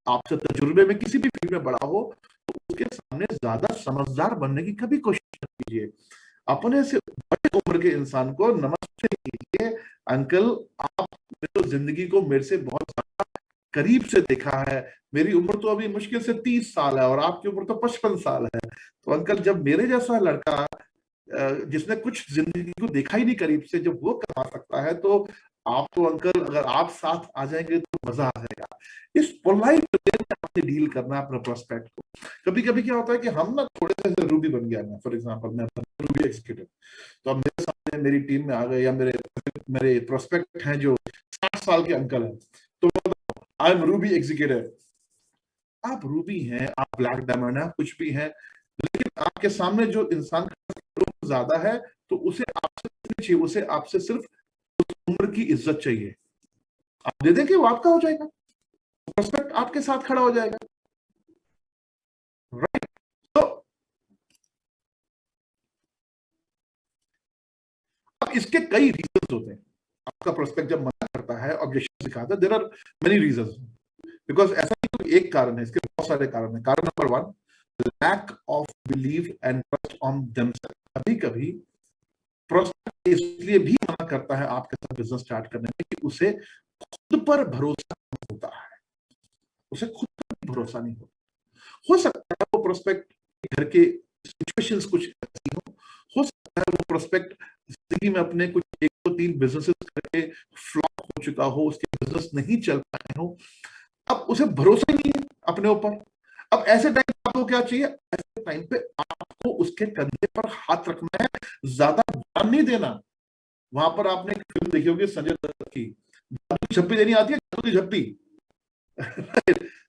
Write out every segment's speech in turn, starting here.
आपसे तजुर्बे में किसी भी फील्ड में बड़ा हो, तो उसके सामने ज्यादा समझदार बनने की कभी कोशिश मत कीजिए। अपने से बड़े उम्र के इंसान को नमस्ते कीजिए, अंकल आपने तो जिंदगी को मेरे से बहुत ज्यादा करीब से देखा है। मेरी उम्र तो अभी मुश्किल से 30 साल है और आपकी उम्र तो 55 साल है। तो अंकल, जब मेरे जैसा लड़का जिसने कुछ जिंदगी को देखा ही नहीं करीब से, जब वो कमा सकता है, तो आप तो अंकल अगर आप साथ आ जाएंगे तो मजा आ जाएगा। इस पोलाइट वे में आपने डील करना है अपने प्रोस्पेक्ट को। कभी कभी क्या होता है कि हम ना थोड़े से रूबी बन गया, मैं फॉर एग्जांपल मैं रूबी एग्जीक्यूटिव, तो अब मेरे सामने मेरी टीम में आ गए या मेरे मेरे प्रोस्पेक्ट हैं जो 60 साल के अंकल हैं, तो आई एम रूबी एग्जीक्यूटिव। आप रूबी हैं, आप ब्लैक डायमंड है, कुछ भी हैं, लेकिन आपके सामने जो इंसान ज्यादा है, तो उसे आपसे चाहिए, उसे आपसे सिर्फ उम्र की इज्जत चाहिए। आप दे देंगे, वो आपका हो जाएगा, प्रोस्पेक्ट आपके साथ खड़ा हो जाएगा, राइट। तो अब इसके कई रीजंस होते हैं। आपका प्रोस्पेक्ट जब मना करता है, ऑब्जेक्शन दिखाता है, there are many reasons, because ऐसा नहीं कोई एक कारण है, इसके बहुत सारे कारण है। कारण number 1, lack of believe and trust on themselves. कभी कभी प्रोस्पेक्ट इसलिए भी मना करता है आपके साथ बिजनेस स्टार्ट करने में कि उसे खुद पर भरोसा नहीं होता है, उसे खुद पर भरोसा नहीं होता। हो सकता है वो प्रोस्पेक्ट घर के सिचुएशंस कुछ ऐसी हो सकता है वो प्रोस्पेक्ट जिंदगी में अपने कुछ 1 2 3 बिजनेसेस करके फ्लॉप हो चुका हो, उसके बिजनेस नहीं चल पाए हो, अब उसे भरोसा ही नहीं है अपने ऊपर। अब ऐसे टाइम पे आपको क्या चाहिए? ऐसे टाइम पे आपको उसके कंधे पर हाथ रखना है, ज्यादा ध्यान नहीं देना। वहां पर आपने एक फिल्म देखी होगी संजय दत्त की, जादू की झप्पी देनी आती है, जादू की झप्पी।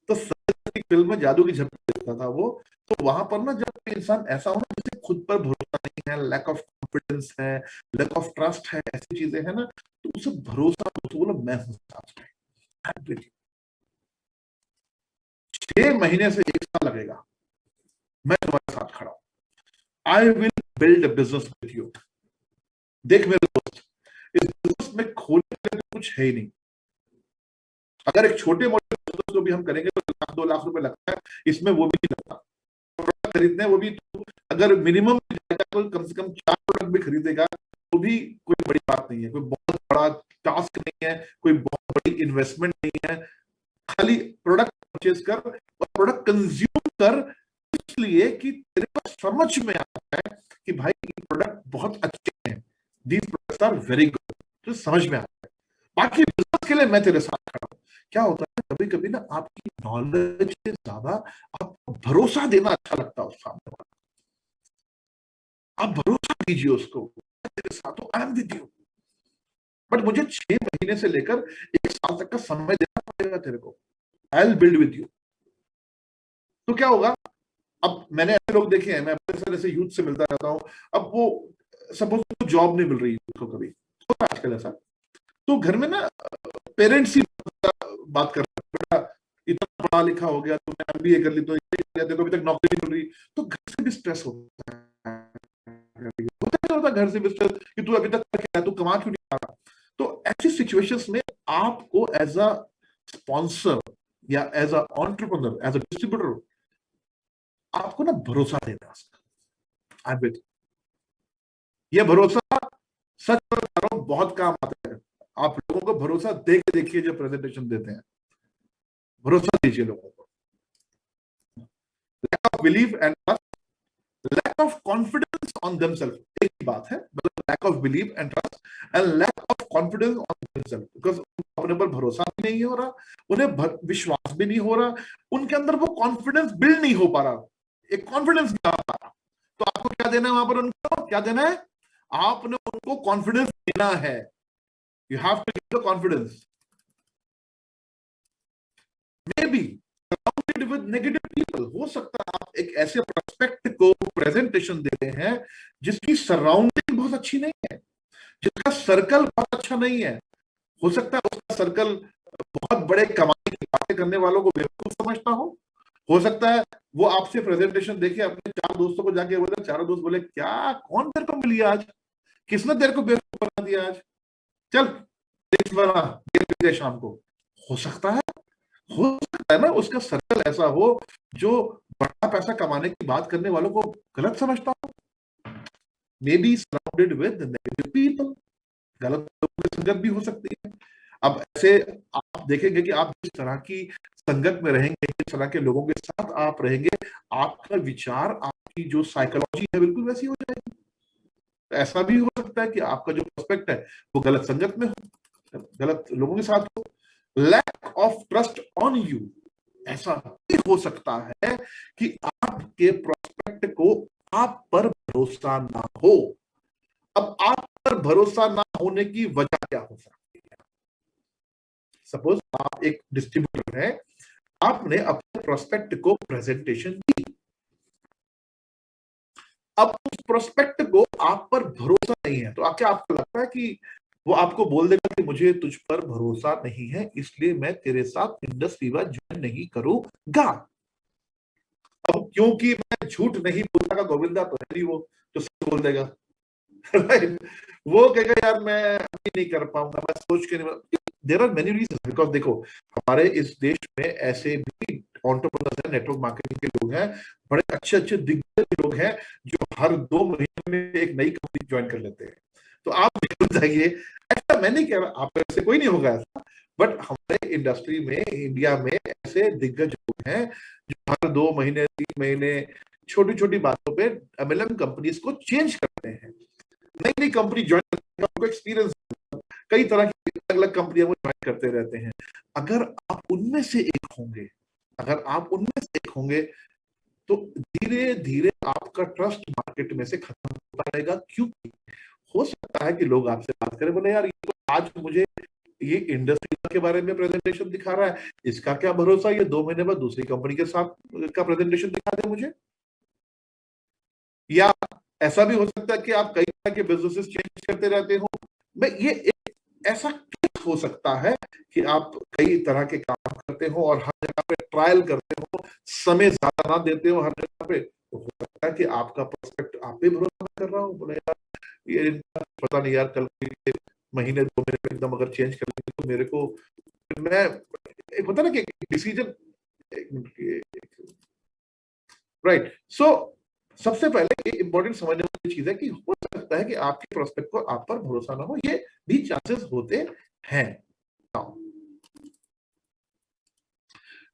तो संजय दत्त की फिल्म में जादू की झप्पी देता था वो। तो वहां पर ना जब इंसान ऐसा हो ना जिसे खुद पर भरोसा नहीं है, लैक ऑफ कॉन्फिडेंस है, लैक ऑफ ट्रस्ट है, ऐसी चीजें है ना, तो उसे भरोसा तो बोलो मैं हूं साथ में, 6 महीने से 1 साल लगेगा, मैं तुम्हारे साथ खड़ा हूं, I will build business with you. देख मेरे दोस्त, इस बिजनेस में खोलने के लिए कुछ है ही नहीं। अगर एक छोटे मोटे बिजनेस को भी हम करेंगे तो 1 लाख 2 लाख रुपए लगता है, इसमें वो भी नहीं लगता। प्रोडक्ट खरीदने वो भी तो अगर मिनिमम जाएगा तो कम से कम 4 प्रोडक्ट भी खरीदेगा, तो भी कोई बड़ी बात नहीं है, कोई बहुत बड़ा टास्क नहीं है, कोई बहुत बड़ी इन्वेस्टमेंट नहीं है। खाली प्रोडक्ट परचेज कर और प्रोडक्ट कंज्यूम कर, इसलिए कि तेरे को समझ में आता है कि भाई ये प्रोडक्ट बहुत अच्छे हैं, these products are very good, तो समझ में आता है। बाकी बिजनेस के लिए मैं तेरे साथ खड़ा हूं। क्या होता है कभी कभी ना आपकी नॉलेज से ज्यादा आपको भरोसा देना अच्छा लगता है उस सामने वाले, आप भरोसा दीजिए उसको, मैं तेरे साथ हूं, I am with you. But मुझे 6 महीने से लेकर 1 साल तक का समय देना पड़ेगा तेरे को, I will build with you. तो क्या होगा? अब मैंने ऐसे लोग देखे हैं, मैं अपने सारे से यूथ से मिलता रहता हूँ। अब वो सपोज जॉब नहीं मिल रही उसको, कभी तो आजकल ऐसा, तो घर में ना पेरेंट्स ही बात कर रहे हैं, बेटा इतना पढ़ा लिखा हो गया, तुमने एमबीए कर ली, तो ये देखो अभी तक नौकरी नहीं मिल रही। तो घर से भी स्ट्रेस होता होता घर से भी स्ट्रेस कि तू अभी तक क्या, तू कमा क्यों नहीं पा रहा। तो ऐसी सिचुएशंस में आपको एज अ स्पॉन्सर या as a entrepreneur, as a distributor, आपको ना भरोसा देना उसका। आई विल, ये भरोसा सच बता रहा हूं बहुत काम आता है। आप लोगों को भरोसा दे के देखिए, जो प्रेजेंटेशन देते हैं, भरोसा दीजिए लोगों को। Lack of believe and trust, lack of confidence on themselves, एक ही बात है, मतलब lack of believe and trust and lack of confidence on themselves, because अपने पर भरोसा भी नहीं हो रहा, उन्हें विश्वास भी नहीं हो रहा, उनके अंदर वो कॉन्फिडेंस बिल्ड नहीं हो पा रहा, एक कॉन्फिडेंस नहीं आ पा रहा। तो आपको क्या देना है वहां पर? उनको क्या देना है? आपने उनको कॉन्फिडेंस देना है। You have to give the confidence. May be surrounded with negative people, हो सकता है आप एक ऐसे प्रोस्पेक्ट को प्रेजेंटेशन दे रहे हैं जिसकी सराउंडिंग बहुत अच्छी नहीं है, जिसका सर्कल बहुत अच्छा नहीं है। हो सकता है उसका सर्कल बहुत बड़े कमाई की बातें करने वालों को बेवकूफ समझता हो सकता है वो आपसे प्रेजेंटेशन देखे अपने 4 दोस्तों को जाके बोले, चारों दोस्त बोले क्या, कौन तेरे को मिली आज, किसने तेरे को बेवकूफ बना दिया आज, चल बना देर शाम को। हो सकता है हो सकता है ना उसका सर्कल ऐसा हो जो बड़ा पैसा कमाने की बात करने वालों को गलत समझता हो, मे be surrounded with negative people, गलत लोगों की संगत भी हो सकती है। अब ऐसे आप देखेंगे कि आप जिस तरह की संगत में रहेंगे, जिस तरह के लोगों के साथ आप रहेंगे, आपका विचार, आपकी जो साइकोलॉजी है बिल्कुल वैसी हो जाएगी। ऐसा भी हो सकता है कि आपका जो प्रोस्पेक्ट है वो गलत संगत में हो, गलत लोगों के साथ हो। Lack of trust on you, ऐसा भी हो सकता है कि आपके प्रोस्पेक्ट को आप पर भरोसा ना हो। अब आप पर भरोसा ना होने की वजह क्या हो सकती है? सपोज आप एक डिस्ट्रीब्यूटर है, आपने अपने प्रोस्पेक्ट को प्रेजेंटेशन दी, अब उस प्रोस्पेक्ट को आप पर भरोसा नहीं है, तो क्या आपको लगता है कि वो आपको बोल देगा कि मुझे तुझ पर भरोसा नहीं है इसलिए मैं तेरे साथ इंडस्ट्री में ज्वाइन नहीं करूंगा? अब क्योंकि मैं झूठ नहीं बोलता का गोविंदा तो है नहीं वो, तो सच बोल देगा। राइट? वो कहेगा यार मैं अभी नहीं कर पाऊंगा, मैं सोच के नहीं। There are many reasons, because देखो हमारे इस देश में ऐसे भी एंटरप्रेन्योर्स हैं, नेटवर्क मार्केटिंग के लोग हैं, बड़े अच्छे अच्छे दिग्गज लोग हैं जो हर 2 महीने में एक नई कंपनी ज्वाइन कर लेते हैं। तो आप निकल जाइए, ऐसा मैं नहीं कह रहा आप ऐसे कोई नहीं होगा ऐसा, बट हमारे इंडस्ट्री में, इंडिया में ऐसे दिग्गज लोग हैं जो हर 2 महीने 3 महीने छोटी छोटी बातों पे एमएलएम कंपनीज को चेंज करते हैं, नई नई कंपनी ज्वाइन करने एक्सपीरियंस, कई तरह की अलग अलग कंपनियां वो ज्वाइन करते रहते हैं। अगर आप उनमें से एक होंगे, अगर आप उनमें से एक होंगे तो धीरे धीरे आपका ट्रस्ट मार्केट में से खत्म होता रहेगा, क्योंकि हो सकता है कि लोग आपसे बात करें, बोले यार ये तो आज मुझे ये इंडस्ट्री के बारे में प्रेजेंटेशन दिखा रहा है, इसका क्या भरोसा, ये 2 महीने बाद दूसरी कंपनी के साथ का प्रेजेंटेशन दिखा दे मुझे। या ऐसा भी हो सकता है कि आप कई तरह के बिजनेसेस चेंज करते रहते हो, मैं ये एक ऐसा केस हो सकता है कि आप कई तरह के काम करते हो और हर जगह पे ट्रायल करते हो, समय ज्यादा ना देते हो हर जगह पे, तो हो सकता है कि आपका प्रोस्पेक्ट आप पे भरोसा कर रहा हो, बोले यार ये पता नहीं यार कल के महीने 2 महीने में एकदम अगर चेंज कर लेंगे तो मेरे को, मैं एक होता ना कि डिसीजन, राइट। सो सबसे पहले ये इंपॉर्टेंट समझने वाली चीज है कि हो सकता है कि आपके प्रोस्पेक्ट को आप पर भरोसा ना हो, ये भी चांसेस होते हैं।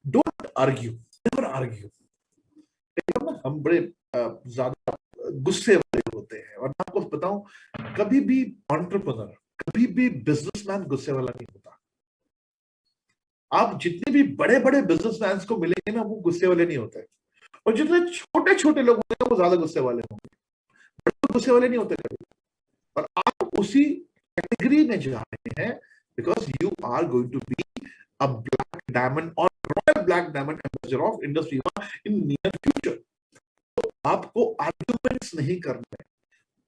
Don't argue, never argue. हम बड़े ज्यादा गुस्से वाले होते हैं, और मैं आपको बताऊं कभी भी एंटरप्रेन्योर, कभी भी बिजनेसमैन गुस्से वाला नहीं होता। आप जितने भी बड़े बड़े बिजनेसमैन को मिलेंगे ना, वो गुस्से वाले नहीं होते, और जितने छोटे छोटे लोग होते हैं वो ज्यादा गुस्से वाले होंगे, बड़े गुस्से वाले नहीं होते कभी। और आप उसी कैटेगरी में जा रहे हैं, because you are going to be a black diamond और royal black diamond ambassador of industry in near future. तो आपको आर्ग्यूमेंट्स नहीं करने,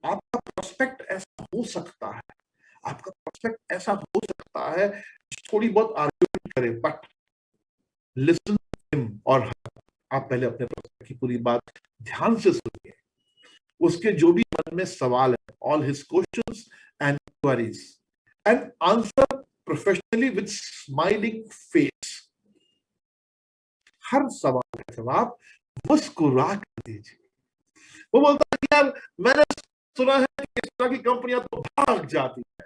आपका प्रोस्पेक्ट ऐसा हो सकता है, आपका प्रोस्पेक्ट ऐसा हो सकता है, थोड़ी बहुत आर्ग्यूमेंट करे, बट लिसन हिम और आप पहले अपने प्रोस्पेक्ट की पूरी बात ध्यान से सुनिए, उसके जो भी मन में सवाल है, all his questions and queries, and answer professionally with smiling face. हर सवाल का जवाब मुस्कुरा कर दीजिए। वो बोलता है कि यार मैंने सुना है कि इस तरह की कंपनियां तो भाग जाती है,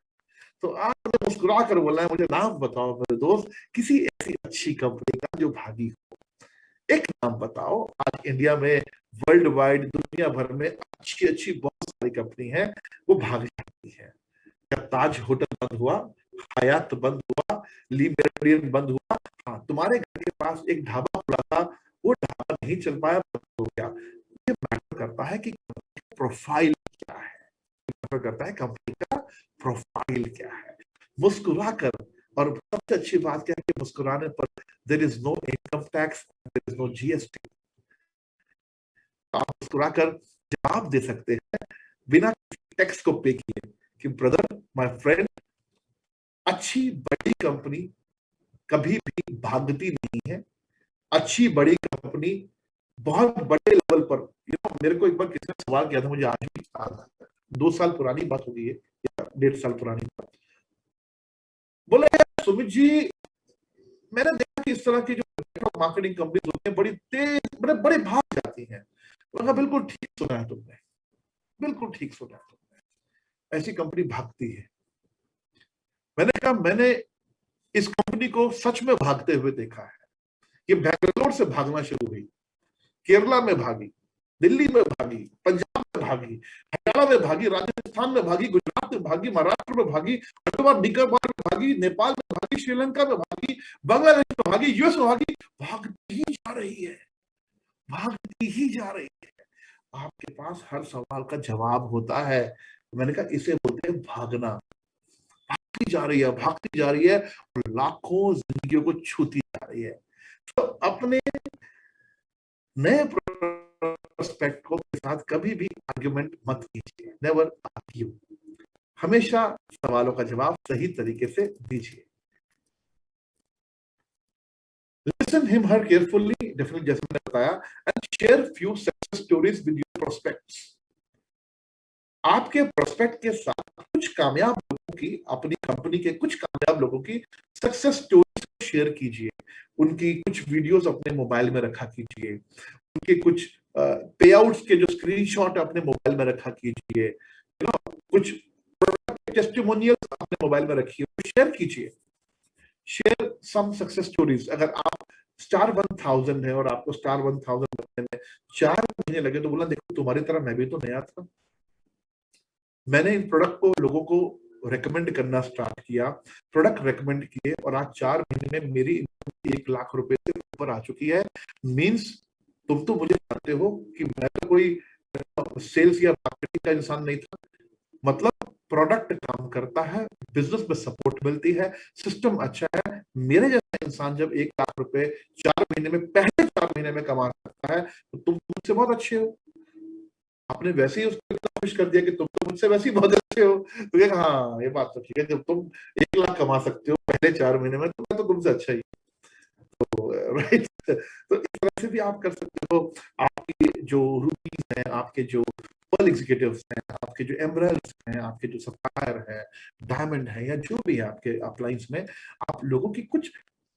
तो आप मुस्कुरा कर बोला है मुझे नाम बताओ मेरे दोस्त किसी ऐसी अच्छी कंपनी का जो भागी हो, एक नाम बताओ। आज इंडिया में, वर्ल्ड वाइड, दुनिया भर में अच्छी अच्छी बहुत सारी कंपनी है, वो भाग जाती है। क्या ताज होटल बंद हुआ, हयात बंद हुआ, ली मेरिडियन बंद हुआ? हाँ, तुम्हारे घर के पास एक ढाबा खुला था, वो ढाबा नहीं चल पाया, बंद हो गया। ये मैटर करता है कि प्रोफाइल क्या है, मैटर करता है कंपनी का प्रोफाइल क्या है। मुस्कुरा कर, और सबसे अच्छी बात क्या है कि मुस्कुराने पर there is no income tax, there is no GST. आप मुस्कुराकर जवाब दे सकते हैं बिना टैक्स को पे किए कि ब्रदर, माय फ्रेंड, अच्छी बड़ी कंपनी कभी भी भागती नहीं है। अच्छी बड़ी कंपनी बहुत बड़े लेवल पर, मेरे को एक बार किसी ने सवाल किया था, मुझे आज भी याद है, 2 साल पुरानी बात होगी है या 1.5 साल पुरानी बात। बोले सुमित जी, मैंने देखा कि इस तरह की जो मार्केटिंग कंपनी होती है बड़ी तेज, बड़े भाग जाती हैं। तो बिल्कुल ठीक सुना है तुमने, बिल्कुल ठीक सुना है तुमने, ऐसी कंपनी भागती है। मैंने कहा मैंने इस कंपनी को सच में भागते हुए देखा है। ये बैंगलोर से भागना शुरू हुई, केरला में भागी, दिल्ली में भागी, पंजाब में भागी, हरियाणा में भागी, राजस्थान में भागी, गुजरात में भागी, महाराष्ट्र में भागी, अंडमान निकोबार में भागी, नेपाल में भागी, श्रीलंका में भागी, बांग्लादेश में भागी, यूएस में भागी। भागती ही जा रही है, भागती ही जा रही है। आपके पास हर सवाल का जवाब होता है। मैंने कहा इसे बोलते हैं भागना। भागती जा रही है, भागती जा रही है, और लाखों जिंदगियों को छूती जा रही है। तो अपने नए प्रोस्पेक्ट को के साथ कभी भी आर्ग्यूमेंट मत कीजिए, नेवर आर्ग्यू। हमेशा सवालों का जवाब सही तरीके से दीजिए। Listen him her carefully, definitely जैसे मैंने बताया, and share few success stories with your prospects. आपके प्रोस्पेक्ट के साथ कुछ कामयाब लोगों की, अपनी कंपनी के कुछ कामयाब लोगों की सक्सेस स्टोरीज को शेयर कीजिए। उनकी कुछ वीडियोस अपने मोबाइल में रखा कीजिए, उनके कुछ पे आउट्स के जो स्क्रीनशॉट अपने मोबाइल में रखा कीजिए, कुछ टेस्टिमोनियल्स अपने मोबाइल में रखिए, शेयर कीजिए। Share some success stories. अगर आप स्टार 1000 है और आपको स्टार 1000 बनने में 4 महीने लगे, तो बोला देखो तुम्हारी तरह मैं भी तो नया था, मैंने इन प्रोडक्ट को लोगों को रेकमेंड करना स्टार्ट किया, प्रोडक्ट रेकमेंड किए, और आज 4 महीने में मेरी इनकम 1 लाख रुपए से ऊपर आ चुकी है। मींस तुम तो मुझे जानते हो कि मैं तो कोई सेल्स या मार्केटिंग का इंसान नहीं था। मतलब प्रोडक्ट काम करता है, बिजनेस में सपोर्ट मिलती है, सिस्टम अच्छा है। मेरे जैसा इंसान जब 1 लाख रुपए 4 महीने में, पहले 4 महीने में कमा सकता है, तो तुम मुझसे बहुत अच्छे हो। आपने वैसे ही उसको कोशिश कर दिया कि तुम तो मुझसे वैसे ही बहुत अच्छे हो। तो ये हाँ, ये बात तो ठीक है, जब तुम 1 लाख कमा सकते हो पहले 4 महीने में, तो मैं तो तुमसे अच्छा ही। तो राइट, तो इस तरह से भी आप कर सकते हो। आपके जो रूपीज हैं, आपके जो पर्ल एग्जीक्यूटिव्स हैं, आपके जो एमरल्स हैं, आपके जो सफायर है, डायमंड है, या जो भी है आपके अपलाइंस में, आप लोगों की कुछ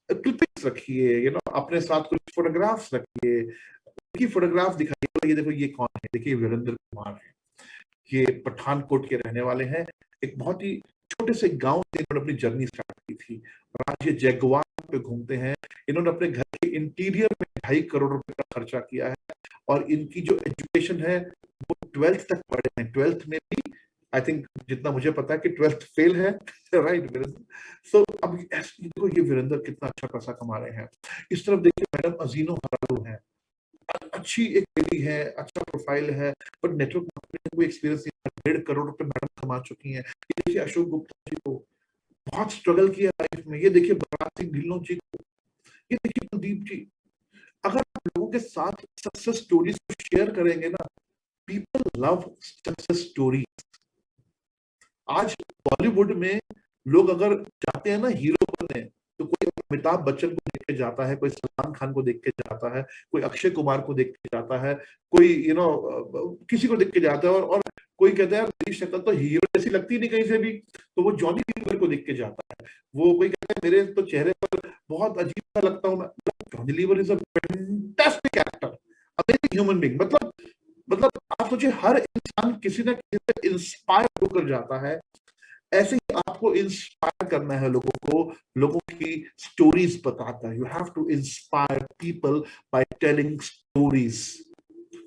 क्लिपिंग्स रखिए, अपने साथ कुछ फोटोग्राफ्स रखिए, उनकी फोटोग्राफ दिखाइए, ये देखो ये कौन है, देखिए वीरेंद्र कुमार है, ये पठानकोट के रहने वाले हैं, एक बहुत ही छोटे से गांव से इन्होंने अपनी जर्नी स्टार्ट की थी, और आज ये जगुआर पे घूमते हैं। इन्होंने अपने घर के इंटीरियर में 2.5 करोड़ रुपए का खर्चा किया है, और इनकी जो एजुकेशन है वो 12th तक पढ़े हैं। 12th में भी आई थिंक, जितना मुझे पता है, कि 12th फेल है। राइट वीरेंद्र। सो अब देखो ये वीरेंद्र कितना अच्छा पैसा कमा रहे हैं। इस तरफ देखिए मैडम अजीनो हरारू है, अच्छी एक लेडी है, अच्छा प्रोफाइल है, पर नेटवर्क मार्केटिंग में कोई एक्सपीरियंस नहीं, 1.5 करोड़ रुपए मैडम कमा चुकी हैं। ये देखिए अशोक गुप्ता जी को, बहुत स्ट्रगल किया लाइफ में। ये देखिए बलराज सिंह ढिल्लों जी को, ये देखिए कुलदीप जी। अगर आप लोगों के साथ सक्सेस स्टोरीज को शेयर करेंगे ना, पीपल लव सक्सेस स्टोरी। आज बॉलीवुड में लोग अगर जाते हैं ना हीरो बनने, तो कोई अमिताभ बच्चन को देख के जाता है, कोई सलमान खान को देख के जाता है, कोई अक्षय कुमार को देख के जाता है, कोई किसी को देख के जाता है, और कोई कहता है मेरी शक्ल तो हीरो जैसी लगती नहीं कहीं से भी, तो वो जॉनी लीवर को देख के जाता है। वो कोई कहता है मेरे तो चेहरे पर बहुत अजीब सा लगता हूं मैं, Johnny Lever is a fantastic actor, amazing human being. मतलब आप सोचिए, हर इंसान किसी ना किसी से इंस्पायर होकर जाता है। ऐसे ही आपको इंस्पायर करना है लोगों को, लोगों की स्टोरीज बताता है। You have to inspire people by telling stories,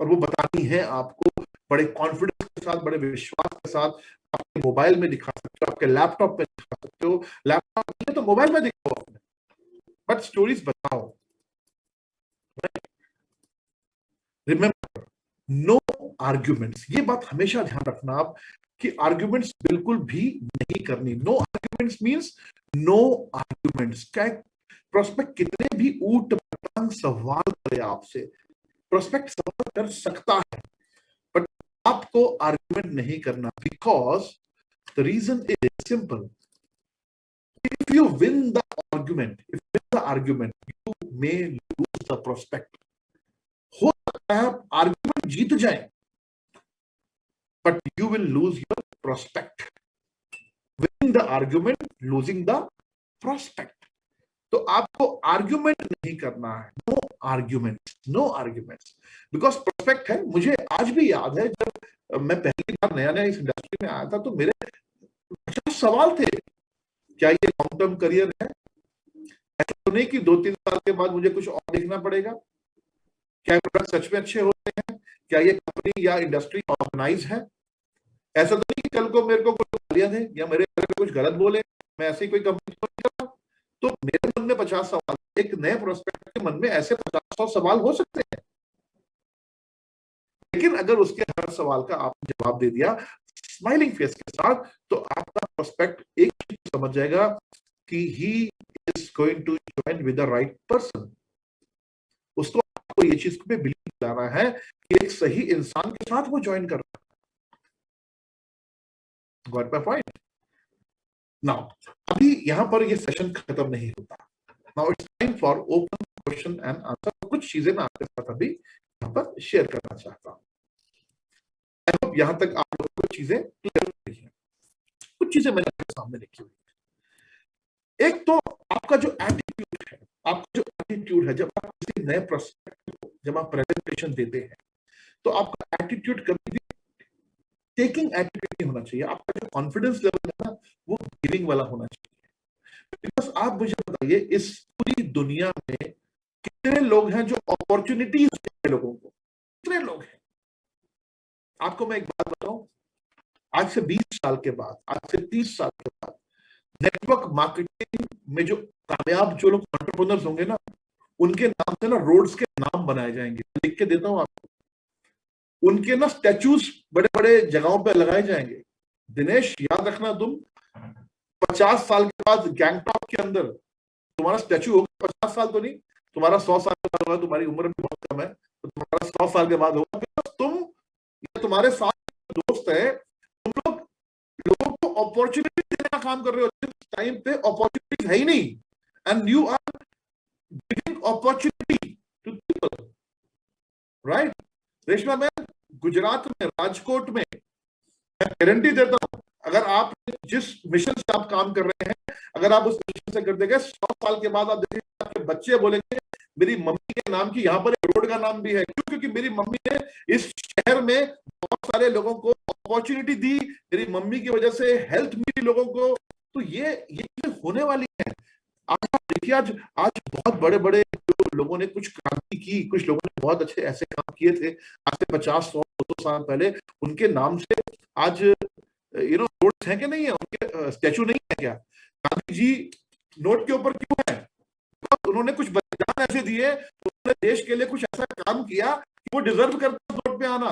और वो बतानी है आपको बड़े कॉन्फिडेंस के साथ, बड़े विश्वास के साथ। आपके मोबाइल में दिखा सकते हो, आपके लैपटॉप में दिखा सकते हो, लैपटॉप नहीं है तो मोबाइल में दिखाओ आपने, बट स्टोरीज बताओ। Remember, no arguments. ये बात हमेशा ध्यान रखना आप, कि आर्ग्यूमेंट्स बिल्कुल भी नहीं करनी। No arguments means no arguments. क्या प्रोस्पेक्ट कितने भी ऊट पटांग सवाल करे आपसे, प्रोस्पेक्ट सवाल कर सकता है, बट आपको आर्ग्यूमेंट नहीं करना, because the reason is simple. If you win the argument, you may lose the prospect. हो सकता है आप आर्ग्यूमेंट जीत जाए, but you will lose your prospect. Winning the argument, losing the prospect. तो आपको आर्ग्यूमेंट नहीं करना है, no arguments, no arguments, because perfect है। मुझे आज भी याद है जब मैं पहली बार नया नया इस इंडस्ट्री में आया था तो मेरे 50 सवाल थे। क्या ये लॉन्ग टर्म करियर है? ऐसा तो नहीं कि 2-3 साल के बाद मुझे कुछ और देखना पड़ेगा? क्या प्रोडक्ट सच में अच्छे होते हैं? क्या ये कंपनी या इंडस्ट्री ऑर्गेनाइज है? ऐसा तो नहीं कि कल को मेरे को कोई गालियां दे या मेरे बारे में कुछ गलत बोले, मैं ऐसी कोई कंपनी तो नहीं कर रहा। तो मेरे मन में 50 सवाल, एक नए प्रोस्पेक्ट के मन में ऐसे 50 सवाल हो सकते हैं, लेकिन अगर उसके हर सवाल का आपने जवाब दे दिया स्माइलिंग फेस के साथ, तो आपका प्रोस्पेक्ट एक चीज समझ जाएगा कि he is going to join with the right person. उसको आपको ये चीज पे बिलीव दिलाना है कि एक सही इंसान के साथ वो ज्वाइन कर रहा है। Got my point? नाउ अभी यहां पर ये सेशन खत्म नहीं होता। Now it's time for open question and answer. कुछ चीजें मैं आपके साथ अभी यहां पर शेयर करना चाहता हूं। आई होप यहां तक आप लोगों को चीजें क्लियर हो रही हैं। कुछ चीजें मैंने आपके सामने लिखी हुई है। एक तो आपका जो एटीट्यूड है, आपका जो एटीट्यूड है जब आप किसी नए प्रोस्पेक्ट को जब आप प्रेजेंटेशन देते हैं, तो आपका एटीट्यूड कभी भी टेकिंग एटीट्यूड नहीं होना चाहिए। आपका जो कॉन्फिडेंस लेवल है ना, वो गिविंग वाला होना चाहिए। बिकॉज आप मुझे बताइए, इस पूरी दुनिया में कितने लोग हैं जो अपॉर्चुनिटीज देते लोगों को? कितने लोग हैं? आपको मैं एक बात बताऊं, आज से 20 साल के बाद, आज से 30 साल के बाद नेटवर्क मार्केटिंग में जो कामयाब जो लोग एंटरप्रेन्योर्स होंगे ना, उनके नाम से ना रोड्स के नाम बनाए जाएंगे। लिख के देता हूं आपको, उनके ना स्टैचूज बड़े बड़े जगहों पे लगाए जाएंगे। दिनेश याद रखना, तुम 50 साल के बाद गैंगटॉक के अंदर तुम्हारा स्टैचू होगा। 50 साल तो नहीं, तुम्हारा 100 साल के बाद होगा। तुम्हारी उम्र भी बहुत कम है, तो तुम्हारा 100 साल के बाद होगा। तुम या तुम्हारे साथ दोस्त है, तुम लोग लोगों को अपॉर्चुनिटी देने का काम कर रहे हो। जिस टाइम पे अपॉर्चुनिटी है ही नहीं, and you are giving opportunity to people, right? Reshma ma'am, Gujarat में राजकोट में मैं गारंटी देता हूं, अगर आप जिस मिशन से आप काम कर रहे हैं, अगर आप उस मिशन से कर देंगे, 100 साल के बाद आप देखेंगे आपके बच्चे बोलेंगे मेरी मम्मी के नाम की यहाँ पर एक रोड का नाम भी है। क्यों? क्योंकि मेरी मम्मी ने इस शहर में बहुत सारे लोगों को अपॉर्चुनिटी दी, मेरी मम्मी की वजह से हेल्थ मिली लोगों को। तो ये चीजें होने वाली है। आज आप देखिए, आज आज बहुत बड़े बड़े जो लोगों ने कुछ क्रांति की, कुछ लोगों ने बहुत अच्छे ऐसे काम किए थे आज से 50, 100, 200 साल पहले, उनके नाम से आज रोड्स हैं कि नहीं है? उनके स्टैचू नहीं है क्या? गांधी जी नोट के ऊपर क्यों है? तो उन्होंने कुछ बलिदान ऐसे दिए, उन्होंने देश के लिए कुछ ऐसा काम किया कि वो डिजर्व करते हैं नोट पे आना।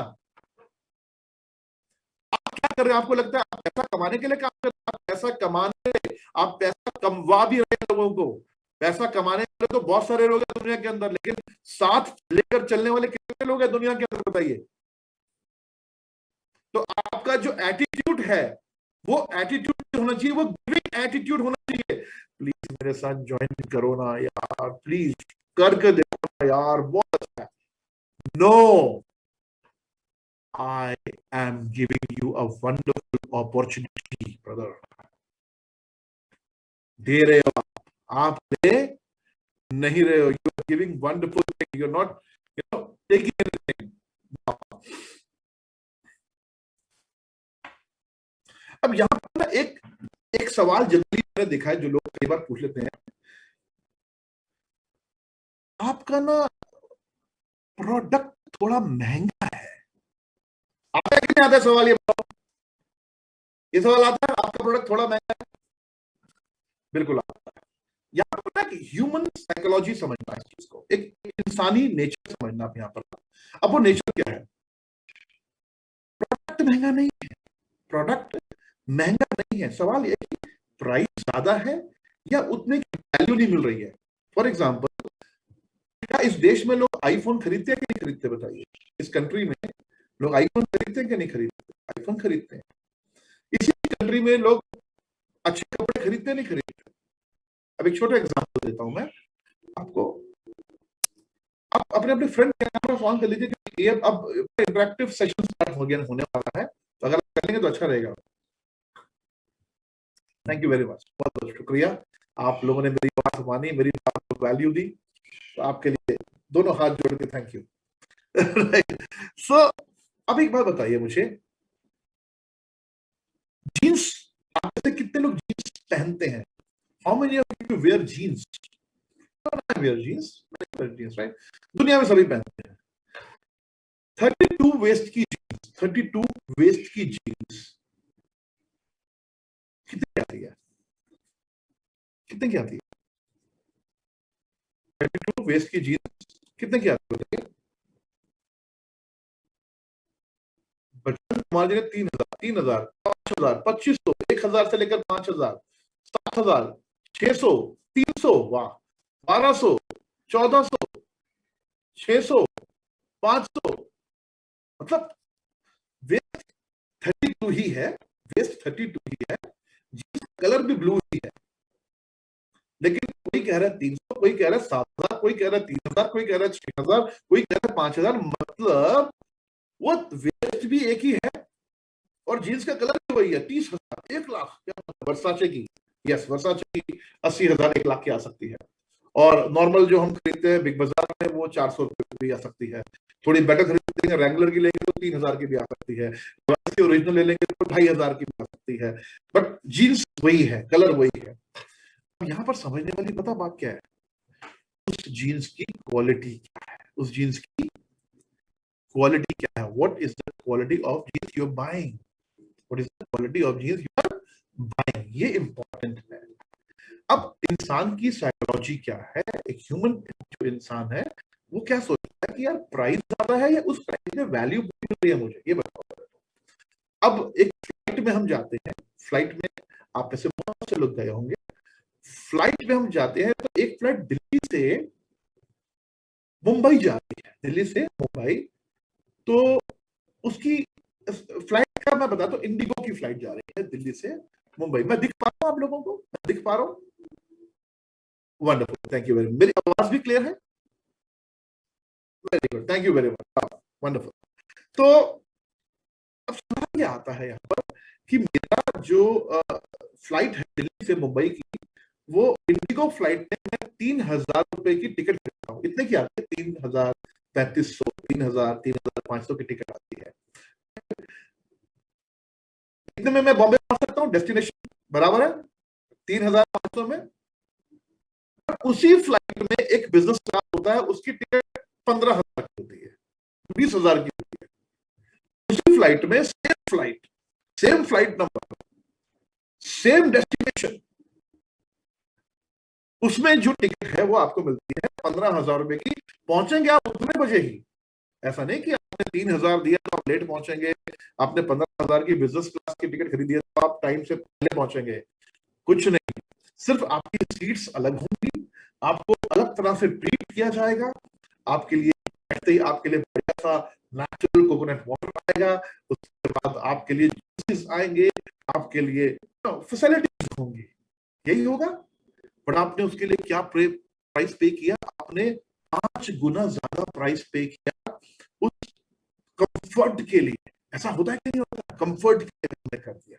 आप क्या कर रहे हैं? आपको लगता है आप पैसा कमाने के लिए काम कर रहे हैं? आप पैसा कमाने, आप पैसा कमवा भी रहे हैं लोगों को। पैसा कमाने वाले तो बहुत सारे लोग हैं दुनिया के अंदर, लेकिन साथ लेकर चलने वाले कितने लोग हैं दुनिया के अंदर, बताइए? तो आपका जो एटीट्यूड है, वो एटीट्यूड होना चाहिए, वो गिविंग एटीट्यूड होना चाहिए। प्लीज मेरे साथ ज्वाइन करो ना यार, प्लीज करके देखो ना यार, बहुत अच्छा है। No, I am giving you a wonderful opportunity, brother. दे रहे हो आप दे नहीं रहे हो। You are giving wonderful thing. You're not, taking anything. अब यहां पर ना एक सवाल जल्दी मैंने देखा है जो लोग कई बार पूछ लेते हैं, आपका ना प्रोडक्ट थोड़ा महंगा है। आता है कि नहीं आता है सवाल? ये सवाल आता है, आपका प्रोडक्ट थोड़ा महंगा है? बिल्कुल आता है। यहाँ पर ना ह्यूमन साइकोलॉजी समझना है इस चीज को, एक इंसानी नेचर समझना आप यहाँ पर। अब वो नेचर क्या है? प्रोडक्ट महंगा नहीं है, प्रोडक्ट महंगा नहीं है। सवाल ये कि प्राइस ज्यादा है या उतने की वैल्यू नहीं मिल रही है। फॉर एग्जाम्पल, क्या इस देश में लोग आईफोन खरीदते हैं कि नहीं खरीदते? बताइए, इस कंट्री में लोग आईफोन खरीदते हैं कि नहीं खरीदते? आईफोन खरीदते हैं। इसी कंट्री में लोग अच्छे कपड़े खरीदते नहीं खरीदते? अब एक छोटा एग्जांपल देता हूं मैं आपको। आप अपने अपने फ्रेंड कैमरा ऑन कर लीजिए, क्योंकि ये अब इंटरेक्टिव सेशन स्टार्ट होने वाला है, तो अगर आप करेंगे तो अच्छा रहेगा। थैंक यू वेरी मच, बहुत बहुत शुक्रिया। आप लोगों ने मेरी बात मानी, मेरी बात को वैल्यू दी, तो आपके लिए दोनों हाथ जोड़ के थैंक यू। राइट। सो अब एक बात बताइए मुझे, जीन्स, आप में से कितने लोग जीन्स पहनते हैं? How many of you wear jeans? Wear jeans, jeans right, दुनिया में सभी पहनते हैं। 32 वेस्ट की जीन्स, 32 वेस्ट की जीन्स कितने की आती है? कितने की आती है 32 वेस्ट की जीन्स कितने की आती है? बचपन कुमार जी ने 3,000, 3,000, 5,000, 2,500, 1,000 से लेकर 5,000, 7,000, 600, 300, वाह, 1,200, 1,400, 600, 500, मतलब वेस्ट 32 ही है, वेस्ट 32 ही है, जीन्स कलर भी ब्लू ही है, लेकिन कोई कह रहा है 300, कोई कह रहा है 7,000, कोई कह रहा है 3,000, कोई कह रहा है 6,000, कोई कह रहा है 5,000, मतलब वो वेस्ट भी एक ही है और जीन्स का कलर भी वही है। 30,000, 1,00,000, क्या वर्साचे की, यस वर्साचे की 80,000, 1,00,000 की आ सकती है। और नॉर्मल जो हम खरीदते हैं बिग बाजार में वो 400 रुपए भी आ सकती है। थोड़ी बेटर खरीदेंगे, रेगुलर की लेंगे तो 3,000 की भी आ सकती है, ओरिजिनल ले लेंगे तो 2,500 की भी आ सकती है, बट जीन्स वही है, कलर वही है। यहां पर समझने वाली पता बात क्या है, उस जीन्स की क्वालिटी क्या है, उस जीन्स की क्वालिटी क्या है, what is the quality of jeans you are buying, what is the quality of jeans you are buying, ये इंपॉर्टेंट है। अब इंसान की साइकोलॉजी क्या है, एक ह्यूमन जो इंसान है वो क्या सोचता है कि यार प्राइस ज्यादा है या उस प्राइस में वैल्यू मिल रही है मुझे, ये बताओ। अब एक फ्लाइट में हम जाते हैं, फ्लाइट में आप में से बहुत से लोग गए होंगे, फ्लाइट में हम जाते हैं तो एक फ्लाइट दिल्ली से मुंबई जा रही है, दिल्ली से मुंबई, तो उसकी फ्लाइट का मैं बता, तो इंडिगो की फ्लाइट जा रही है दिल्ली से मुंबई। मैं दिख पा रहा हूं आप लोगों को, मैं दिख पा रहा हूं? Wonderful, thank you very much. मेरी आवाज भी क्लियर है? Very good, thank you very much, wonderful. तो अब सवाल ये आता है यहाँ पर कि मेरा जो फ्लाइट है दिल्ली से मुंबई की, वो इंडिगो फ्लाइट में मैं 3,000 रुपए की टिकट खरीदता हूँ। इतने की आती है? 3,000, 3,500, 3,000, 3,500 की टिकट आती है। इतने में मैं बॉम्बे पहुंच सकता हूँ, डेस्टिनेशन बराबर है 3,500 में। उसी फ्लाइट में एक बिजनेस क्लास होता है, उसकी टिकट 15,000 की होती है, 20,000 की होती है। उसी फ्लाइट में same flight number, same destination, उसमें जो टिकट है वो आपको मिलती है 15,000 रुपए की। पहुंचेंगे आप उतने बजे ही, ऐसा नहीं कि आपने 3,000 दिया तो आप लेट पहुंचेंगे, आपने 15,000 की बिजनेस क्लास की टिकट खरीदी है तो आप टाइम से पहले पहुंचेंगे, कुछ नहीं। सिर्फ आपकी सीट्स अलग होंगी, आपको अलग तरह से ट्रीट किया जाएगा, आपके लिए बैठते ही आपके लिए बढ़िया सा नेचुरल कोकोनट वाटर आएगा, उसके बाद आपके लिए जूसेस आएंगे, आपके लिए फैसिलिटीज होंगी, यही होगा। बट आपने उसके लिए क्या प्राइस पे किया? आपने 5 गुना ज्यादा प्राइस पे किया उस कंफर्ट के लिए। ऐसा होता है कि नहीं होता? कंफर्ट के लिए हमने कर दिया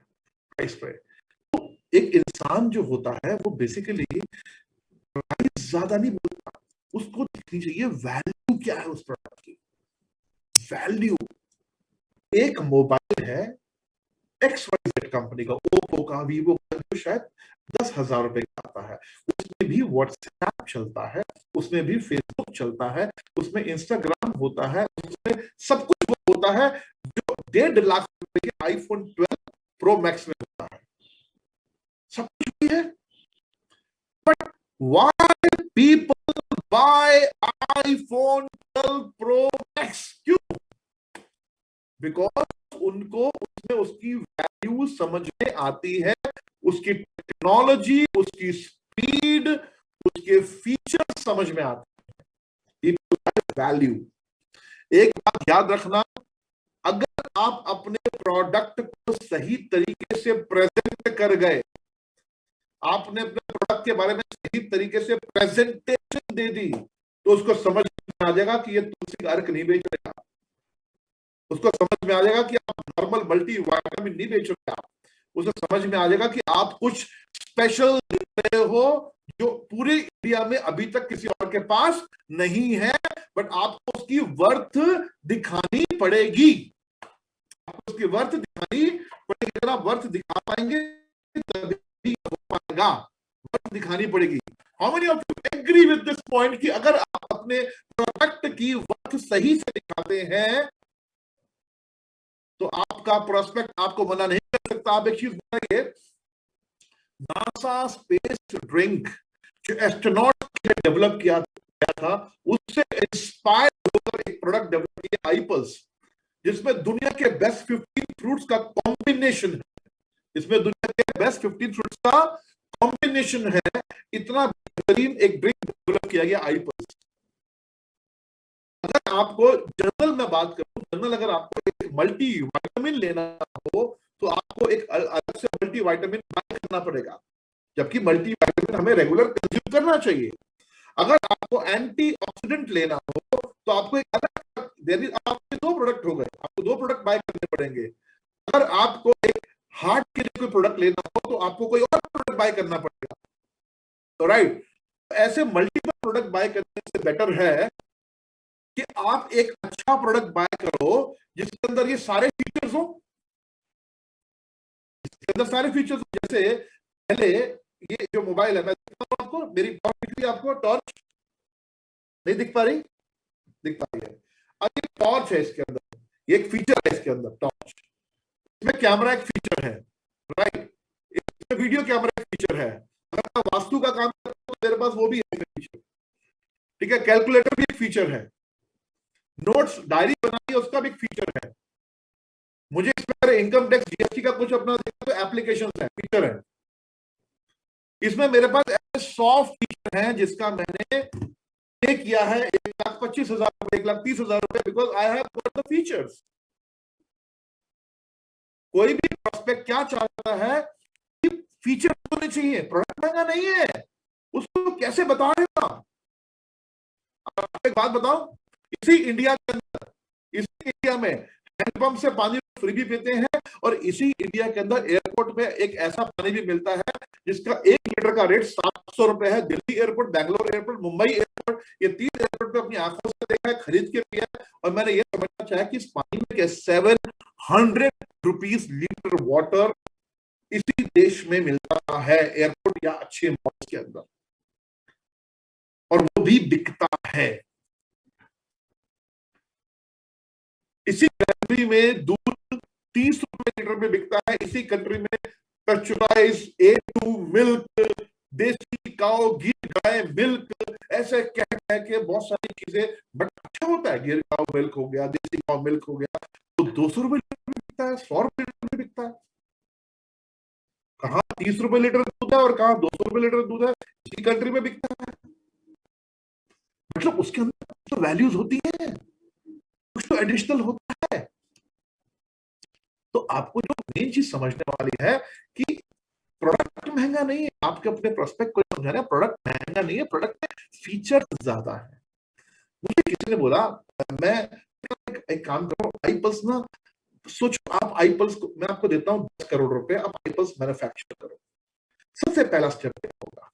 प्राइस पे। तो एक इंसान जो होता है वो बेसिकली प्राइस ज्यादा नहीं बोलता, उसको देखनी चाहिए वैल्यू क्या है उस प्रोडक्ट की। वैल्यू, एक मोबाइल है XYZ कंपनी का, ओप्पो का, वीवो का, जो शायद 10,000 रुपए का आता है, उसमें भी व्हाट्सएप चलता है, उसमें भी फेसबुक चलता है, उसमें इंस्टाग्राम होता है, उसमें सब कुछ वो होता है जो 1.5 लाख रुपए के आईफोन 12 प्रो मैक्स में होता है, सब कुछ भी है। But why people buy iPhone 12 pro max? क्यों? बिकॉज उनको उसमें उसकी वैल्यू समझ में आती है, उसकी टेक्नोलॉजी, उसकी स्पीड, उसके फीचर समझ में आते हैं। वैल्यू, एक बात याद रखना, अगर आप अपने प्रोडक्ट को सही तरीके से प्रेजेंट कर गए, आपने अपने प्रोडक्ट के बारे में सही तरीके से प्रेजेंटेशन दे दी, तो उसको समझ में आ जाएगा कि ये तुलसी का अर्क नहीं बेच रहे आप, उसको समझ में आ जाएगा कि आप नॉर्मल मल्टी विटामिन नहीं बेच रहे आप, उसे समझ में आ जाएगा कि आप कुछ स्पेशल रहे हो जो पूरे इंडिया में अभी तक किसी और के पास नहीं है, बट आपको उसकी वर्थ दिखानी पड़ेगी। आपको उसकी वर्थ दिखानी पड़ेगी। अगर आप वर्थ दिखा पाएंगे तभी हो पाएगा। वर्थ दिखानी पड़ेगी। How many of you agree with this point कि अगर आप अपने प्रोडक्ट की वर्थ सही से दिखाते हैं तो आपका प्रोस्पेक्ट आपको मना नहीं कर सकता। आप एक चीज बताइए, नासा स्पेस ड्रिंक जो एस्ट्रोनॉट ने डेवलप किया था, उससे इंस्पायर होकर एक प्रोडक्ट डेवलप किया आईपल्स, जिसमें दुनिया के बेस्ट 15 फ्रूट्स का कॉम्बिनेशन है। इसमें दुनिया के बेस्ट 15 फ्रूट्स का कॉम्बिनेशन है। इतना बेहतरीन एक ड्रिंक डेवलप किया गया आईपल्स। अगर आपको जनरल में बात करूं, जनरल अगर आपको एक मल्टी विटामिन लेना हो तो आपको एक अलग से मल्टी विटामिन बाय करना पड़ेगा, जबकि मल्टी विटामिन हमें रेगुलर कंज्यूम करना चाहिए। अगर आपको एंटीऑक्सीडेंट लेना हो तो आपको एक अलग, आपके दो प्रोडक्ट हो गए, आपको दो प्रोडक्ट बाय करने पड़ेंगे। अगर आपको एक हार्ट के लिए कोई प्रोडक्ट लेना हो तो आपको कोई और प्रोडक्ट बाय करना पड़ेगा। तो राइट, ऐसे मल्टीपल प्रोडक्ट बाय करने से बेटर है कि आप एक अच्छा प्रोडक्ट बाय करो जिसके अंदर ये सारे फीचर्स हो, जिसके अंदर सारे फीचर्स हो। जैसे पहले ये जो मोबाइल है, मैं दिखता हूं आपको, मेरी टॉर्च दिख रही है आपको? टॉर्च नहीं दिख पा रही? दिख पा रही है। अब ये टॉर्च है, इसके अंदर ये एक फीचर है, इसके अंदर टॉर्च, इसमें कैमरा एक फीचर है, राइट, इसमें वीडियो कैमरा एक फीचर है। अगर मैं वास्तु का काम करता हूं तो मेरे पास वो भी है फीचर, ठीक है। कैलकुलेटर भी एक फीचर है, नोट्स डायरी बनानी है उसका भी एक फीचर है। मुझे इसमें इनकम टैक्स जीएसटी का कुछ अपना देखा तो एप्लीकेशन है, फीचर है। इसमें मेरे पास ऐसे 100 फीचर हैं जिसका मैंने पे किया है 1,25,000 रुपए, 1,30,000 रुपए, because I have got the features. कोई भी प्रोस्पेक्ट क्या चाहता है कि फीचर होने चाहिए, प्रोडक्ट महंगा नहीं है, उसको कैसे बता रहे हो आप? एक बात बताओ, इसी इंडिया के अंदर, इसी इंडिया में हैंडपंप से पानी फ्री भी पीते हैं, और इसी इंडिया के अंदर एयरपोर्ट में एक ऐसा पानी भी मिलता है जिसका 1 लीटर का रेट 700 रुपए है। Delhi airport, Bangalore airport, Mumbai airport, ये 3 एयरपोर्ट पे अपनी आंखों से देखा है, खरीद के पिया है। और मैंने ये समझना चाहा कि इस पानी में 700 रुपीज लीटर वाटर इसी देश में मिलता है, एयरपोर्ट या अच्छे मॉल्स के अंदर, और वो भी बिकता है। इसी कंट्री में दूध 30 रुपए लीटर में बिकता है। इसी कंट्री में पेस्चराइज A2 मिल्क, देसी काऊ घी, गाय मिल्क, ऐसे कह के बहुत सारी चीजें, बट अच्छा होता है। गिर काऊ मिल्क हो गया, देसी काऊ मिल्क हो गया, तो 200 रुपए लीटर में बिकता है, 100 रुपए लीटर में बिकता है। कहाँ 30 रुपए लीटर दूध है और कहाँ 200 रुपए लीटर दूध है, इसी कंट्री में बिकता है। मतलब उसके अंदर तो वैल्यूज होती है, कुछ तो एडिशनल होता है। तो आपको जो मेन चीज समझने वाली है कि प्रोडक्ट महंगा नहीं है, आपके अपने प्रोस्पेक्ट को समझा रहे हैं प्रोडक्ट महंगा नहीं है, प्रोडक्ट में फीचर ज्यादा है। मुझे किसी ने बोला, मैं एक काम करो, आईपल्स ना, सोचो आप आईपल्स को मैं आपको देता हूं 10 करोड़ रुपए, आप आईपल्स मैन्युफैक्चर करो। सबसे पहला स्टेप क्या होगा?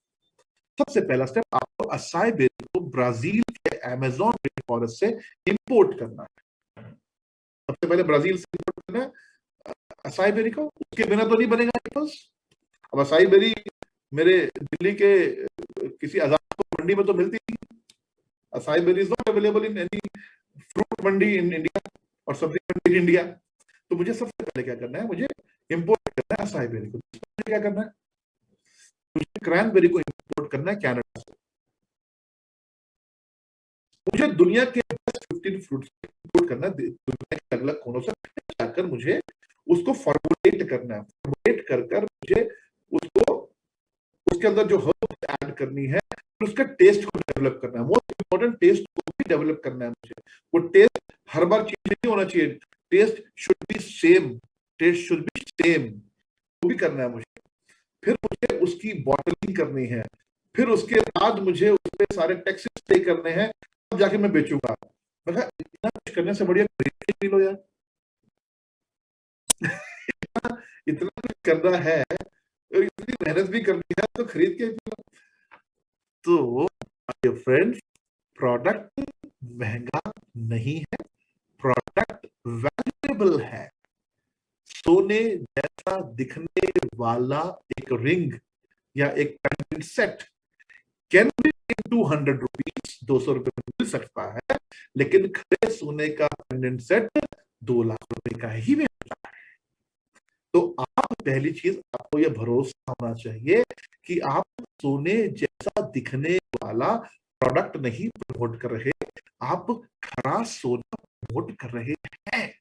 सबसे पहला स्टेप आपको असाई बेरी को ब्राजील के अमेज़न रेन फॉरेस्ट से इंपोर्ट करना है। सबसे पहले ब्राजील से इंपोर्ट करना है असाई बेरी को, उसके बिना तो नहीं बनेगा आईपल्स। अब असाई बेरी मेरे दिल्ली के किसी आजाद मंडी में तो मिलती नहीं। Acai berry is not available in any fruit mandi in India और सब्जी मंडी इन इंडिया। तो मुझे सबसे पहले क्या करना है, मुझे इंपोर्ट करना है असाई बेरी को। मुझे क्या करना है, मुझे क्रैनबेरी को इंपोर्ट करना है कनाडा से। मुझे दुनिया के 15 फ्रूट्स इंपोर्ट करना है दुनिया के अलग अलग कोनों से, जाकर मुझे उसको फॉर्मुलेट करना है। फॉर्मुलेट कर कर मुझे उसको, उसके अंदर जो हर्ब्स ऐड करनी है, उसका टेस्ट को डेवलप करना है। मोस्ट इंपॉर्टेंट टेस्ट को भी डेवलप करना है मुझे। वो टेस्ट हर बार चेंज नहीं होना चाहिए, taste should be same, taste should be same, वो भी करना है मुझे। फिर मुझे उसकी बॉटलिंग करनी है, फिर उसके बाद मुझे उस पर सारे टैक्सेस पे करने हैं, तब जाके मैं बेचूंगा। मैं इतना कुछ करने से बढ़िया खरीद लो यार। इतना कुछ करना है और इतनी मेहनत भी करनी है तो खरीद के पी लो। तो फ्रेंड्स, प्रोडक्ट महंगा नहीं है, प्रोडक्ट वैल्यूएबल है। सोने जैसा दिखने वाला एक रिंग या एक pendant set can be in 200 rupees, 200 रुपए में मिल सकता है, लेकिन खड़े सोने का पेंडेंट सेट 2 लाख रुपए का ही मिलता है। तो आप पहली चीज, आपको यह भरोसा होना चाहिए कि आप सोने जैसा दिखने वाला प्रोडक्ट नहीं प्रमोट कर रहे, आप खरा सोना प्रमोट कर रहे हैं।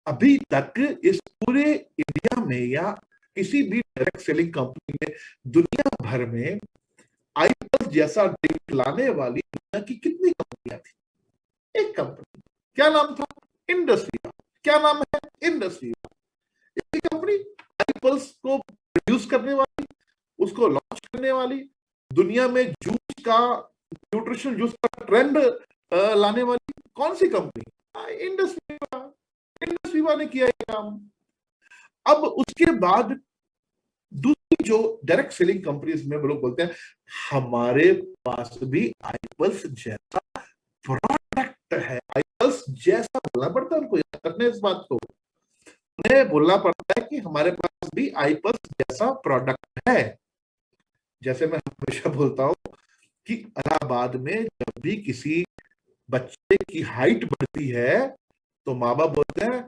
अभी तक इस पूरे इंडिया में या किसी भी डायरेक्ट सेलिंग कंपनी में, दुनिया भर में आईपल्स जैसा ड्रिंक लाने वाली दुनिया की कितनी कंपनियां थी? एक कंपनी, क्या नाम था? इंडस्ट्री। क्या नाम है? इंडस्ट्री। एक कंपनी आईपल्स को प्रोड्यूस करने वाली, उसको लॉन्च करने वाली, दुनिया में जूस का, न्यूट्रिशन जूस का ट्रेंड लाने वाली कौन सी कंपनी? इंडस्ट्री। इंडस्ट्री ने किया ये काम। अब उसके बाद दूसरी जो डायरेक्ट सेलिंग कंपनीज में लोग बोलते हैं हमारे पास भी आईपल्स जैसा प्रोडक्ट है। आईपल्स जैसा बोलना पड़ता है उनको, याद रखना इस बात को। उन्हें बोलना पड़ता है कि हमारे पास भी आईपल्स जैसा प्रोडक्ट है। जैसे मैं हमेशा बोलता हूं कि इलाहाबाद में जब भी किसी बच्चे की हाइट बढ़ती है तो माँ बाप बोलते हैं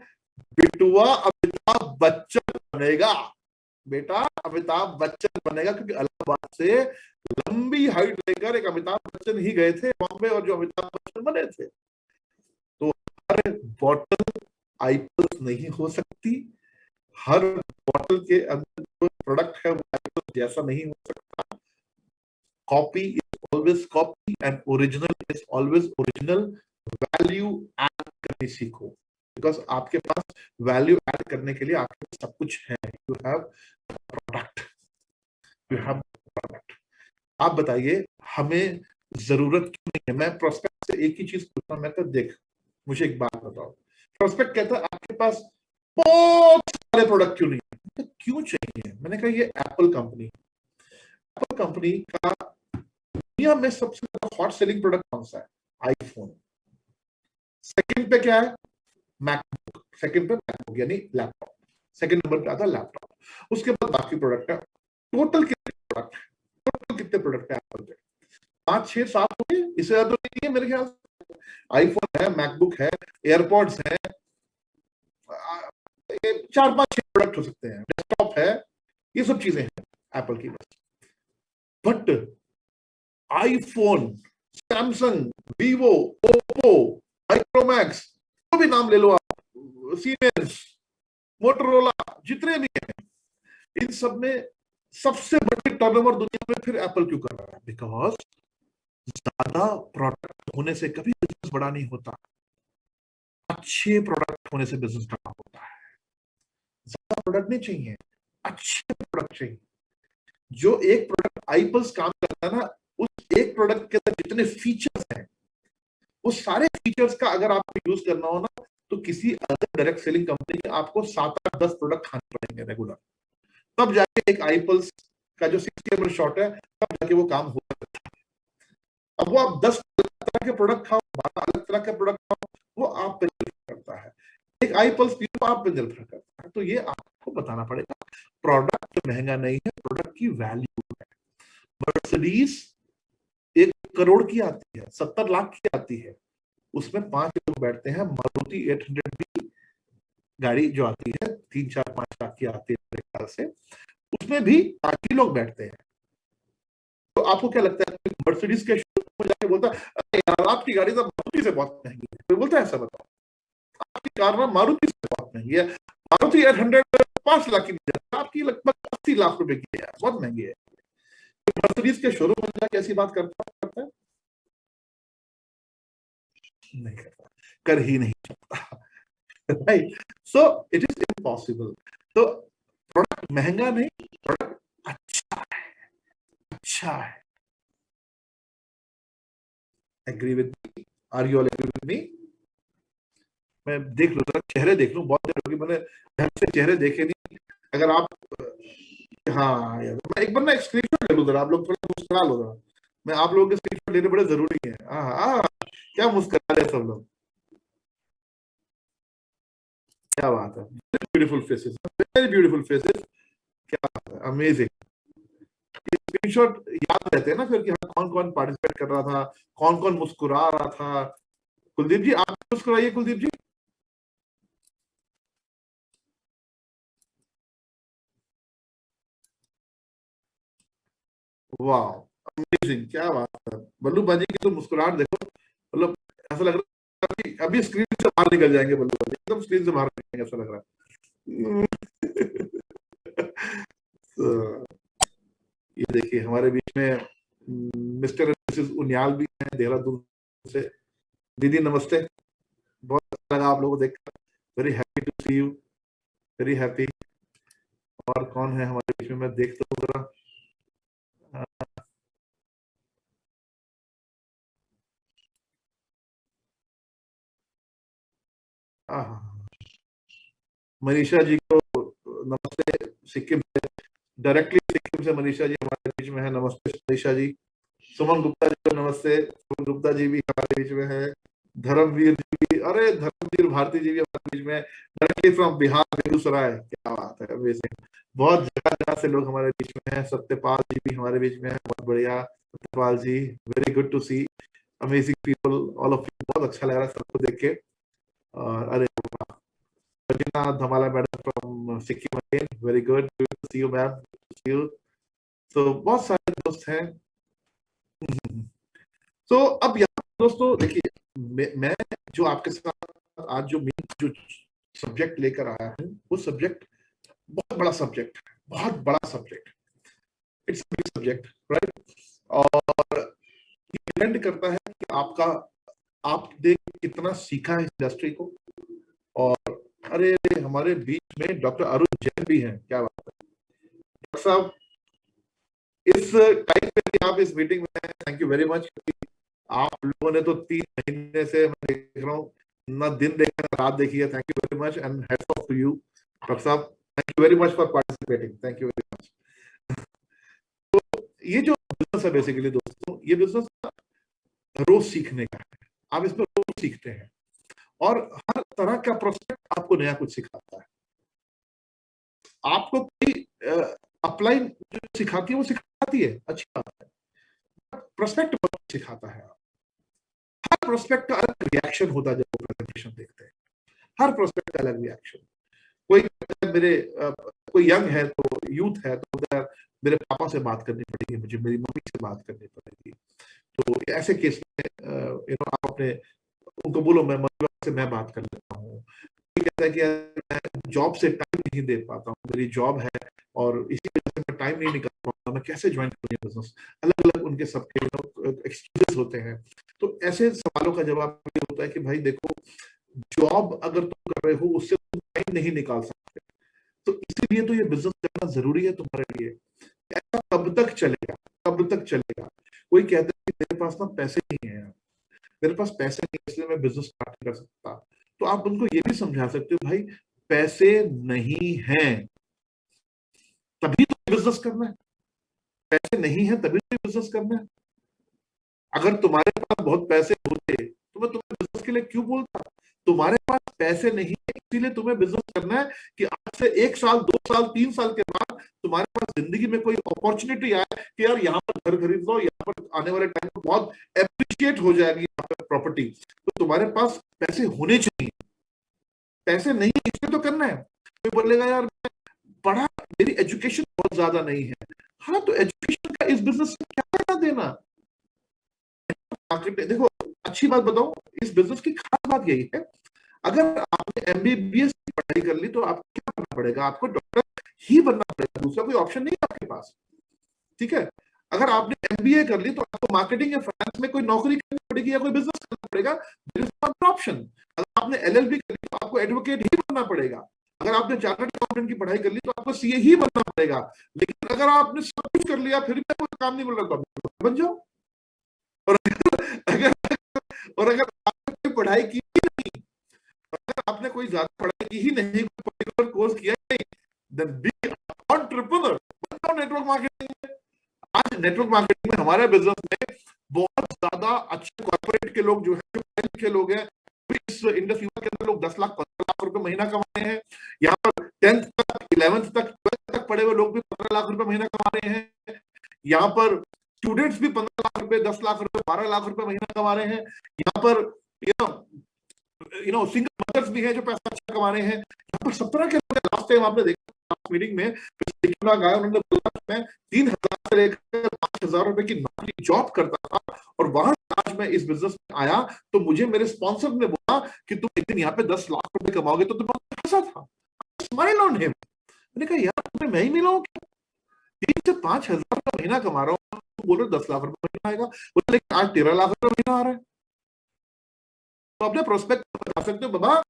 बिटुआ अमिताभ बच्चन बनेगा, बेटा अमिताभ बच्चन बनेगा, क्योंकि इलाहाबाद से लंबी हाइट लेकर एक अमिताभ बच्चन ही गए थे बॉम्बे, और जो अमिताभ बच्चन बने थे। तो हर बॉटल आईपल्स नहीं हो सकती, हर बॉटल के अंदर जो प्रोडक्ट है वो आईपल्स जैसा नहीं हो सकता। Copy is always copy and original is always original. Value add करनी सीखो, बिकॉज आपके पास वैल्यू ऐड करने के लिए आपके पास सब कुछ है। You have product, you have product. आप बताइए हमें जरूरत क्यों नहीं है? मैं प्रोस्पेक्ट से एक ही चीज पूछता हूं, मैं तो देख, मुझे एक बात बताओ, प्रोस्पेक्ट कहता है आपके पास बहुत सारे प्रोडक्ट क्यों नहीं है? तो क्यों चाहिए? मैंने कहा ये एप्पल कंपनी, एप्पल कंपनी का दुनिया में सबसे ज्यादा हॉट सेलिंग प्रोडक्ट कौन सा है? आईफोन। सेकंड पे क्या है? मैकबुक। सेकंड पे मैकबुक यानी लैपटॉप, सेकंड नंबर पे आता है लैपटॉप। उसके बाद बाकी प्रोडक्ट है। टोटल कितने प्रोडक्ट है? टोटल कितने प्रोडक्ट है एप्पल पे? 5 6 7 होंगे, इससे ज्यादा नहीं है मेरे ख्याल से। आईफोन है, मैकबुक है, एयरपॉड्स है, 4 5 6 प्रोडक्ट हो सकते हैं, डेस्कटॉप है, ये सब चीजें हैं एप्पल की बस। But iPhone, Samsung, Vivo, Oppo, Micromax, जो भी नाम ले लो आप, सीमेंस, मोटरोला, जितने भी हैं, इन सब में सबसे बड़ी टर्नओवर दुनिया में फिर एप्पल क्यों कर रहा है? बिकॉज ज्यादा प्रोडक्ट होने से कभी बिजनेस बड़ा नहीं होता, अच्छे प्रोडक्ट होने से बिजनेस बड़ा होता है। ज्यादा प्रोडक्ट नहीं चाहिए, अच्छे प्रोडक्ट चाहिए। जो एक प्रोडक्ट आईपल्स काम करता है ना, उस एक प्रोडक्ट के अंदर जितने फीचर्स हैं, उस सारे फीचर्स का अगर आपको यूज करना हो ना, तो किसी अदर डायरेक्ट सेलिंग कंपनी के आपको 7 8 10 प्रोडक्ट खाने पड़ेंगे रेगुलर, तब जाके एक आईपल्स का जो 6 शॉट है, तब जाके वो काम हो सकता है। अब वो आप 10 तरह के प्रोडक्ट खाओ, 12 अलग तरह के प्रोडक्ट खाओ, वो आप पे निर्भर करता है। एक आईपल्स पियो, आप पे निर्भर करता है। तो ये आपको बताना पड़ेगा, प्रोडक्ट महंगा नहीं है, प्रोडक्ट की वैल्यू है। मर्सिडीज 1 करोड़ की आती है, 70 लाख की आती है, उसमें 5 लोग बैठते हैं। मारुति 800 भी गाड़ी जो आती है 3 4 5 लाख की आती है मेरे ख्याल से, उसमें भी 5 ही लोग बैठते हैं। तो आपको क्या लगता है मर्सिडीज के शोरूम में जाके बोलता है अरे यार आपकी गाड़ी तो मारुति से बहुत महंगी है? तो बोलता है ऐसा? बताओ, आपकी कार ना मारुति से बहुत महंगी है, मारुति 800 5 लाख की नहीं जाती, आपकी लगभग 80 लाख रुपए की है, बहुत महंगी है। मर्सिडीज के शोरूम में जाके ऐसी बात करता है? नहीं करता, कर ही नहीं सकता। Right? So it is impossible. तो प्रोडक्ट महंगा नहीं, प्रोडक्ट अच्छा है, अच्छा है। Agree with me? Are you all agree with me? मैं देख लूँ जरा, चेहरे देख लूँ, बहुत देर होगी मैंने ढंग से चेहरे देखे नहीं। अगर आप, हाँ यार, मैं एक बार ना एक स्क्रीनशॉट ले लूँ जरा, आप लोग थोड़ा मुस्कुरा लो जरा। मैं आप लोगों के स्क्रीनशॉट लेने बड़े जरूरी है। हाँ हाँ, क्या मुस्कुरा रहे सब लोग, क्या बात है, beautiful faces, very beautiful faces, क्या बात है, अमेजिंग। स्क्रीनशॉट याद रहते हैं ना फिर कि हाँ कौन कौन पार्टिसिपेट कर रहा था, कौन कौन मुस्कुरा रहा था। कुलदीप जी आप मुस्कुराइए, कुलदीप जी। वाह, अमेजिंग, क्या बात है। बल्लू बाजी की तो मुस्कुराहट देखो, मतलब ऐसा लग रहा है अभी अभी स्क्रीन से बाहर निकल जाएंगे बल्लू बाजी, एकदम स्क्रीन से बाहर निकलेंगे ऐसा लग रहा है। तो ये देखिए हमारे बीच में मिस्टर एंड मिसेस उनियाल भी हैं देहरादून से। दीदी नमस्ते, बहुत अच्छा लगा आप लोगों को देखकर, very happy to see you, very happy. और कौन है हमारे बीच में, मैं देखता हूँ जरा। मनीषा जी को नमस्ते, सिक्किम से, डायरेक्टली सिक्किम से मनीषा जी हमारे बीच में है, नमस्ते मनीषा जी। सुमन गुप्ता जी को नमस्ते, सुमन गुप्ता जी भी हमारे बीच में है। धर्मवीर जी भी, अरे धर्मवीर भारती जी भी हमारे बीच में, डायरेक्टली फ्रॉम बिहार, बेगूसराय, क्या बात है, अमेजिंग। बहुत जगह जगह से लोग हमारे बीच में हैं। सत्यपाल जी भी हमारे बीच में है, बहुत बढ़िया Satyapal ji, very good to see, amazing people, all of you, बहुत अच्छा लग रहा है सबको देख के। और अरे Rajina Dhamala madam from Sikkim again, very good to see you ma'am, see you. तो बहुत सारे दोस्त हैं। तो अब यहाँ दोस्तों देखिए, मैं जो आपके साथ आज जो मेन जो सब्जेक्ट लेकर आया हूँ, वो सब्जेक्ट बहुत बड़ा सब्जेक्ट है, बहुत बड़ा subject, it's big subject, right. और डिपेंड करता है कि आपका, आपने कितना सीखा है इस इंडस्ट्री को। और अरे हमारे बीच में डॉक्टर अरुण जैन भी हैं, क्या बात है डॉक्टर साहब, इस टाइम पे भी आप इस मीटिंग में हैं, थैंक यू वेरी मच। आप लोगों ने तो 3 महीने से मैं देख रहा हूँ, ना दिन देखा ना रात देखी है, thank you very much and heads off to you doctor साहब, thank you very much for participating, thank you very much. ये जो बिजनेस है बेसिकली दोस्तों, ये बिजनेस रोज सीखने का है, आप इसमें रोज सीखते हैं, और हर तरह का प्रोस्पेक्ट आपको नया कुछ सिखाता है। आपको कोई अप्लाई जो सिखाती है वो सिखाती है, अच्छी बात है, प्रोस्पेक्ट बहुत सिखाता है। हर प्रोस्पेक्ट का अलग रिएक्शन होता है जब वो प्रेजेंटेशन देखते हैं, हर प्रोस्पेक्ट का अलग रिएक्शन। कोई मेरे कोई यंग है तो, यूथ है तो मेरे पापा से बात करनी पड़ेगी, मुझे मेरी मम्मी से बात करनी पड़ेगी। तो ऐसे केस में आप अपने उनको बोलो मैं मम्मी से मैं बात कर लेता हूँ। कहता है कि यार मैं जॉब से टाइम नहीं दे पाता हूँ, मेरी जॉब है और इसी वजह से मैं टाइम नहीं निकाल पाता, मैं कैसे ज्वाइन करूँ बिजनेस। अलग अलग उनके सबके एक्सक्यूजेस होते हैं। तो ऐसे सवालों का जवाब ये होता है कि भाई देखो, जॉब अगर तुम कर रहे हो उससे तुम टाइम नहीं निकाल सकते, तो इसीलिए तो ये बिजनेस करना जरूरी है तुम्हारे लिए। ऐसा कब तक चलेगा, कब तक चलेगा। कोई कहता है कि मेरे पास ना पैसे नहीं है, मेरे पास पैसे नहीं है इसलिए मैं बिजनेस स्टार्ट नहीं कर सकता। तो आप उनको ये भी समझा सकते हो भाई, पैसे नहीं है तभी तो बिजनेस करना है, पैसे नहीं है तभी तो बिजनेस करना है। अगर तुम्हारे पास बहुत पैसे होते तो मैं तुम्हें बिजनेस के लिए क्यों बोलता। तुम्हारे पास पैसे नहीं है इसीलिए तुम्हें बिजनेस करना है, कि आज से 1 साल 2 साल 3 साल के बाद तुम्हारे पास जिंदगी में कोई अपॉर्चुनिटी आए कि यार यहाँ पर घर खरीद लो, यहाँ पर आने वाले टाइम में बहुत एप्रिशिएट हो जाएगी यहाँ पर प्रॉपर्टी, तो तुम्हारे पास पैसे होने चाहिए। पैसे नहीं है इसलिए तो करना है। कोई बोलेगा यार मैं पढ़ा, मेरी एजुकेशन बहुत ज्यादा नहीं है, हाँ तो एजुकेशन का इस बिजनेस से क्या लेना देना। मार्केट देखो, अच्छी बात बताऊं, इस बिजनेस की खास बात यही है, अगर आपने एमबीबीएस की पढ़ाई कर ली तो आपको क्या करना पड़ेगा, आपको डॉक्टर ही बनना पड़ेगा, दूसरा कोई ऑप्शन नहीं है आपके पास। ठीक है, अगर आपने एमबीए कर ली तो आपको मार्केटिंग या फाइनेंस में कोई नौकरी करनी पड़ेगी या कोई बिजनेस करना पड़ेगा, देयर इज नो ऑप्शन। अगर आपने एलएलबी कर ली तो आपको एडवोकेट ही बनना पड़ेगा। अगर आपने चार्टर्ड अकाउंटेंट की पढ़ाई कर ली तो आपको सीए ही बनना पड़ेगा। लेकिन अगर आपने सब कुछ कर लिया फिर भी कोई काम नहीं मिल रहा तो आप बन जाओ। और अगर और अगर आपने कोई पढ़ाई की नहीं, अगर आपने कोई ज्यादा पढ़ाई की ही नहीं, कोई पर्टिकुलर कोर्स किया ही नहीं, देन बी एंटरप्रेन्योर, बन नेटवर्क मार्केटिंग। आज नेटवर्क मार्केटिंग में हमारे बिजनेस में बहुत ज्यादा अच्छे कॉर्पोरेट के लोग जो है, जो पढ़े लिखे लोग हैं, इस इंडस्ट्री के अंदर लोग 10 लाख 15 लाख रुपए महीना कमा रहे हैं। यहाँ पर 10th तक 11th तक 12th तक पढ़े हुए लोग भी 15 लाख रुपए महीना कमा रहे हैं। यहाँ पर स्टूडेंट्स भी 15 लाख रुपए, 10 लाख रुपए, 12 लाख रुपए महीना कमा रहे हैं। यहाँ पर सिंगल मदर्स भी हैं जो पैसा अच्छा कमा रहे हैं। यहाँ पर 17 के लोग, लास्ट टाइम आपने देखा मीटिंग में उन्होंने बोला मैं 3,000 से लेकर 5,000 रुपए की नौकरी जॉब करता था और वहां आज मैं इस बिजनेस में आया तो मुझे मेरे स्पॉन्सर ने बोला कि तुम एक दिन यहाँ पे 10 लाख रुपए कमाओगे, तो तुम्हारा पैसा था, स्माइल ऑन हिम। मैंने कहा यार तुम्हें मैं ही मिला हूं क्या? 3 से 5,000 का महीना कमा रहा हूँ, तुम बोल रहे 10 लाख रुपए महीना आएगा, बोले लेकिन आज 13 लाख रुपए महीना आ रहा है। तो अपने प्रोस्पेक्ट बता सकते हो बाबा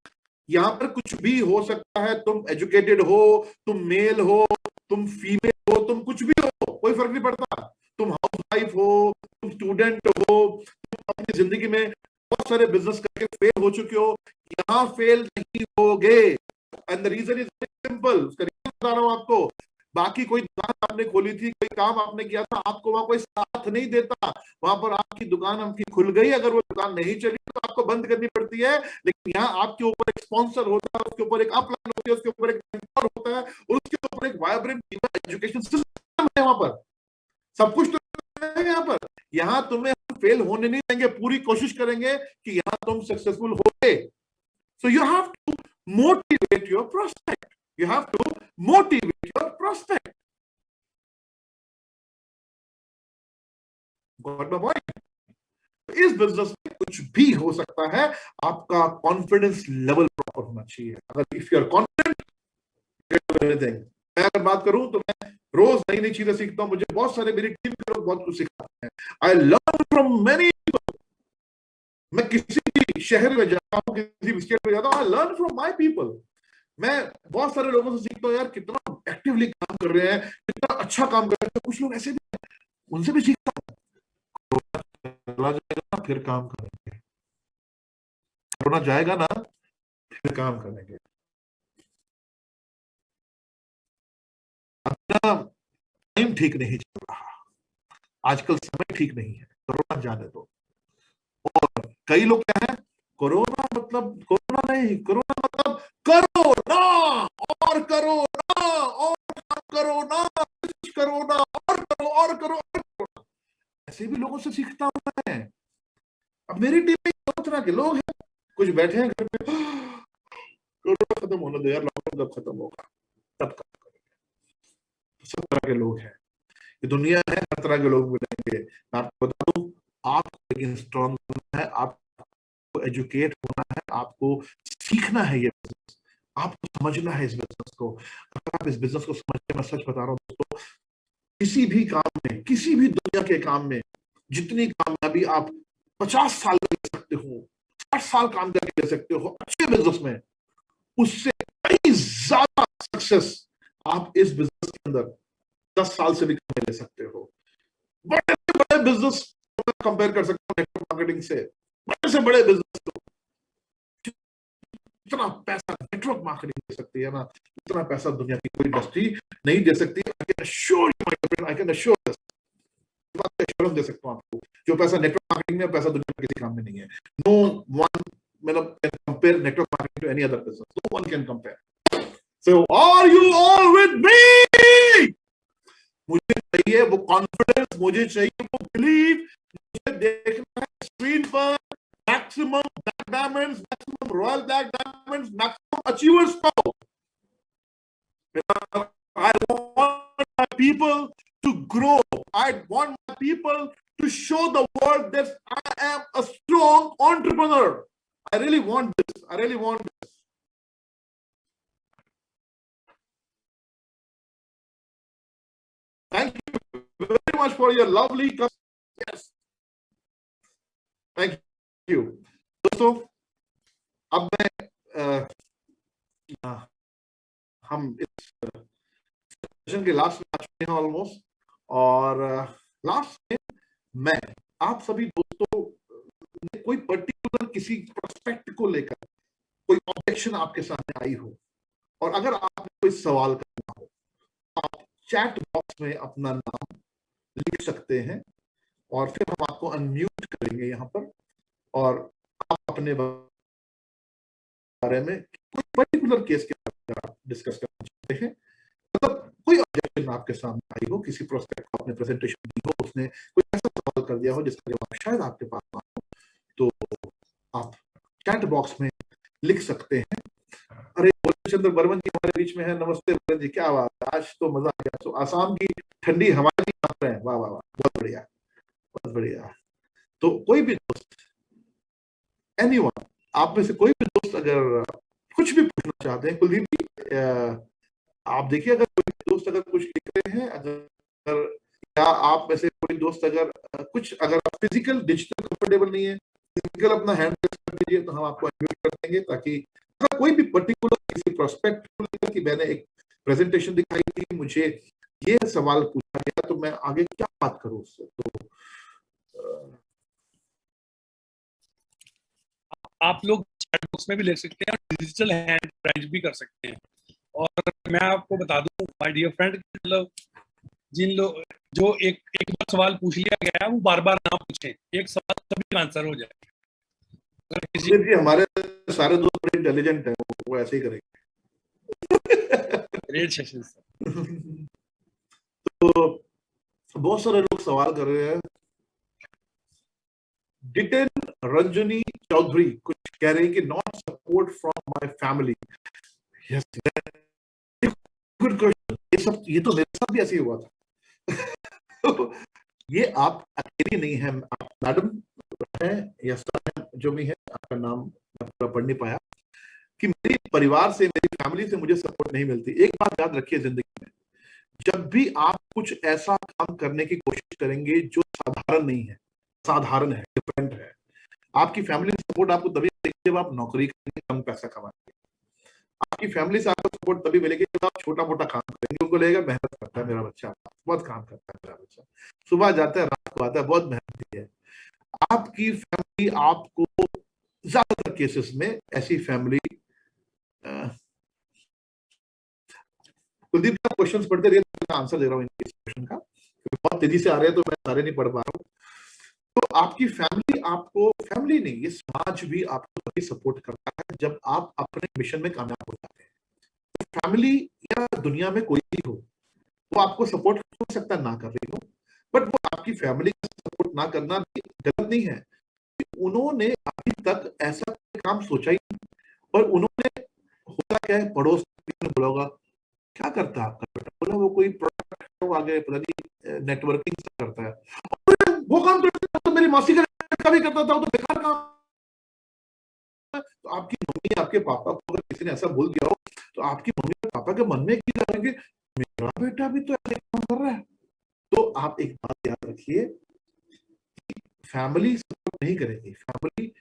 यहाँ पर कुछ भी हो सकता है, तुम एजुकेटेड हो, तुम मेल हो, तुम फीमेल हो, तुम कुछ भी हो, कोई फर्क नहीं पड़ता। तुम हाउस वाइफ हो, तुम स्टूडेंट हो, तुम अपनी जिंदगी में बहुत सारे बिजनेस करके फेल हो चुके हो, यहाँ फेल नहीं होगे। And the reason is simple, उसका रीजन बता रहा हूं आपको। बाकी कोई दुकान आपने खोली थी, कोई काम आपने किया था, आपको वहां कोई साथ नहीं देता, वहां पर आपकी दुकान आपकी खुल गई, अगर वो दुकान नहीं चली तो आपको बंद करनी पड़ती है। लेकिन यहाँ आपके ऊपर एक स्पॉन्सर होता है, उसके ऊपर एक अपलाइन होती है, उसके ऊपर एक मेंटर होता है, और उसके ऊपर एक वाइब्रेंट एजुकेशन सिस्टम है। वहां पर सब कुछ तो है। यहाँ तुम्हें फेल होने नहीं देंगे, पूरी कोशिश करेंगे कि यहाँ तुम सक्सेसफुल होगे। So you have to motivate your prospect, you have to motivate your prospect. Got my point? इस बिजनेस में कुछ भी हो सकता है, आपका कॉन्फिडेंस लेवल प्रॉपर होना चाहिए। अगर if you are confident anything, मैं अगर बात करूं तो मैं रोज नई नई चीजें सीखता हूं, मुझे बहुत सारे मेरी टीम के लोग बहुत कुछ सिखाते हैं। I learn from many people. मैं किसी भी शहर में जाता हूं, किसी भी स्टेट में जाता हूं, I learn from my people. मैं बहुत सारे लोगों से सीखता हूँ यार, कितना एक्टिवली काम कर रहे हैं, कितना अच्छा काम कर रहे हैं। कुछ लोग ऐसे भी हैं, उनसे भी सीखता हूँ। कोरोना जाएगा ना फिर काम करेंगे, कोरोना जाएगा ना फिर काम करेंगे। अपना टाइम ठीक नहीं चल रहा, आजकल समय ठीक नहीं है, कोरोना जाने दो। और कई लोग क्या है, कोरोना मतलब कोरोना नहीं, कोरोना मतलब करो ना और करो ना और करो ना, करो ना और करो और करो और करो। ऐसे भी लोगों से सीखता हूं मैं। अब मेरी टीम में दो तरह के लोग हैं, कुछ बैठे हैं घर पे, कोरोना खत्म होने दो यार, लॉकडाउन कब खत्म होगा तब काम करेंगे। सब तरह के लोग हैं, ये दुनिया है, हर तरह के लोग मिलेंगे। मैं आपको बता दूं, आपको लेकिन स्ट्रांग होना है, आपको एजुकेट होना है, आपको सीखना है ये बिजनेस, आपको समझना है इस बिजनेस को। अगर आप इस बिजनेस को समझते, मैं सच बता रहा हूं दोस्तों, किसी भी काम में, किसी भी दुनिया के काम में जितनी कामयाबी आप 50 साल में ले सकते हो, 60 साल काम करके ले सकते हो अच्छे बिजनेस में, उससे कई ज्यादा सक्सेस आप इस बिजनेस के अंदर 10 साल से भी कम ले सकते हो। बड़े से बड़े बिजनेस कंपेयर कर सकते हो नेटवर्क मार्केटिंग से, बड़े से बड़े बिजनेस को। इतना पैसा नेटवर्क मार्केटिंग दे सकती है ना, इतना पैसा दुनिया की कोई इंडस्ट्री नहीं दे सकती। I can assure you my friend, I can assure this, assurance दे सकता हूं आपको, जो पैसा नेटवर्क मार्केटिंग में, पैसा दुनिया के किसी काम में नहीं है। नो वन मतलब can compare network marketing to any other business, no one can compare. So are you all with me? मुझे चाहिए वो कॉन्फिडेंस, मुझे चाहिए वो बिलीव, मुझे देखना है स्क्रीन पर maximum black diamonds, maximum royal black diamonds, maximum achievers को। I want my people to grow. I want my people to show the world that I am a strong entrepreneur. I really want this. I really want this. Thank you very much for your lovely comments. Yes. Thank you. दोस्तों, अब मैं हम इस session के last में आ चुके हैं almost, और लास्ट में मैं आप सभी दोस्तों ने कोई पर्टिकुलर किसी प्रोस्पेक्ट को लेकर कोई ऑब्जेक्शन आपके सामने आई हो और अगर आपने कोई सवाल करना हो, आप चैट बॉक्स में अपना नाम लिख सकते हैं और फिर हम आपको अनम्यूट करेंगे यहाँ पर, और आप अपने बारे में कोई पर्टिकुलर केस के बारे में आप डिस्कस करना चाहते हैं, मतलब कोई ऑब्जेक्शन आपके सामने आई हो, किसी प्रोस्पेक्ट को आपने प्रेजेंटेशन दी हो, उसने कोई ऐसा सवाल कर दिया हो जिसका जवाब शायद आपके पास ना हो, तो आप चैट बॉक्स में लिख सकते हैं। अरे चंद्र बर्मन जी हमारे बीच में है, नमस्ते बर्मन जी, क्या बात है, आज तो मजा आ गया, तो आसाम की ठंडी हवाएं भी आ रहे हैं, वाह वाह वाह, बहुत बढ़िया बहुत बढ़िया। तो कोई भी दोस्त, एनीवन, आप में से कोई भी दोस्त अगर कुछ भी पूछना चाहते हैं, कुलदीप जी आप देखिए, अगर कोई दोस्त अगर कुछ लिख रहे हैं, अगर या आप में से कोई दोस्त अगर कुछ, अगर आप फिजिकल डिजिटल कंफर्टेबल नहीं है, फिजिकल अपना हैंड रेस कर दीजिए, तो हम आपको अनम्यूट कर देंगे, ताकि अगर कोई भी पर्टिकुलर किसी प्रोस्पेक्ट को लेकर कि मैंने एक प्रेजेंटेशन दिखाई थी, मुझे ये सवाल पूछा गया, तो मैं आगे क्या बात करूं उससे, तो आप लोग चैट बॉक्स में भी लिख सकते हैं और डिजिटल हैंड राइज भी कर सकते हैं। और मैं आपको बता दूं माय डियर फ्रेंड, मतलब जिन लोग जो एक बार सवाल पूछ लिया गया है वो बार बार ना पूछें, एक सवाल सभी का आंसर हो जाए। अगर किसी हमारे सारे दोस्त बड़े इंटेलिजेंट हैं, वो ऐसे ही करेंगे। ग्रेट सेशन तो बहुत सारे लोग सवाल कर रहे हैं। डिटेन रंजनी चौधरी कुछ कह रही कि not support from my family. Yes, good question. ये तो मेरे साथ भी ऐसे ही हुआ था। ये आप अकेली नहीं है, आप मैडम है या सर है, जो भी है, आपका नाम मैं पूरा पढ़ नहीं पाया, कि मेरे परिवार से, मेरी फैमिली से मुझे सपोर्ट नहीं मिलती। एक बात याद रखिए जिंदगी में, जब भी आप कुछ ऐसा काम करने की कोशिश करेंगे जो साधारण नहीं है, साधारण है, डिफरेंट है, आपकी फैमिली सपोर्ट आपको तभी मिलेगी जब आप नौकरी करेंगे, कम पैसा कमाएंगे। आपकी फैमिली से आपको सपोर्ट तभी मिलेगी जब आप छोटा मोटा काम करेंगे, उनको लगेगा मेहनत करता है मेरा बच्चा, बहुत काम करता है मेरा बच्चा, सुबह जाता है रात को आता है, बहुत मेहनती है। आपकी फैमिली आपको, ज्यादातर केसेस में ऐसी फैमिली, कुलदीप आप क्वेश्चंस पढ़ते रहिए, मैं आंसर दे रहा हूँ इनके क्वेश्चन का, क्योंकि बहुत तेजी से आ रहे हैं तो मैं सारे नहीं पढ़ पा रहा हूँ। तो आपकी फैमिली आपको, फैमिली नहीं, ये समाज भी आपको तभी सपोर्ट करता है जब आप अपने मिशन में कामयाब हो जाते हैं। तो फैमिली या दुनिया में कोई भी हो, वो आपको सपोर्ट हो सकता है ना कर रही हो, बट वो आपकी फैमिली का सपोर्ट ना करना भी गलत नहीं है। उन्होंने अभी तक ऐसा काम सोचा ही नहीं, और उन्होंने, होता क्या है, पड़ोस में बोला होगा क्या करता है आपका बेटा, बोला वो कोई प्रोडक्ट वो आगे पता नहीं नेटवर्किंग करता है, वो काम करता तो मेरी मासी का भी करता था, वो तो बेकार काम है। तो आपकी मम्मी आपके पापा को अगर किसी ने ऐसा बोल दिया हो, तो आपकी मम्मी और पापा के मन में क्या करेंगे, मेरा बेटा भी तो ऐसे काम कर रहा है। तो आप एक बात याद रखिए, फैमिली सपोर्ट नहीं करेगी, फैमिली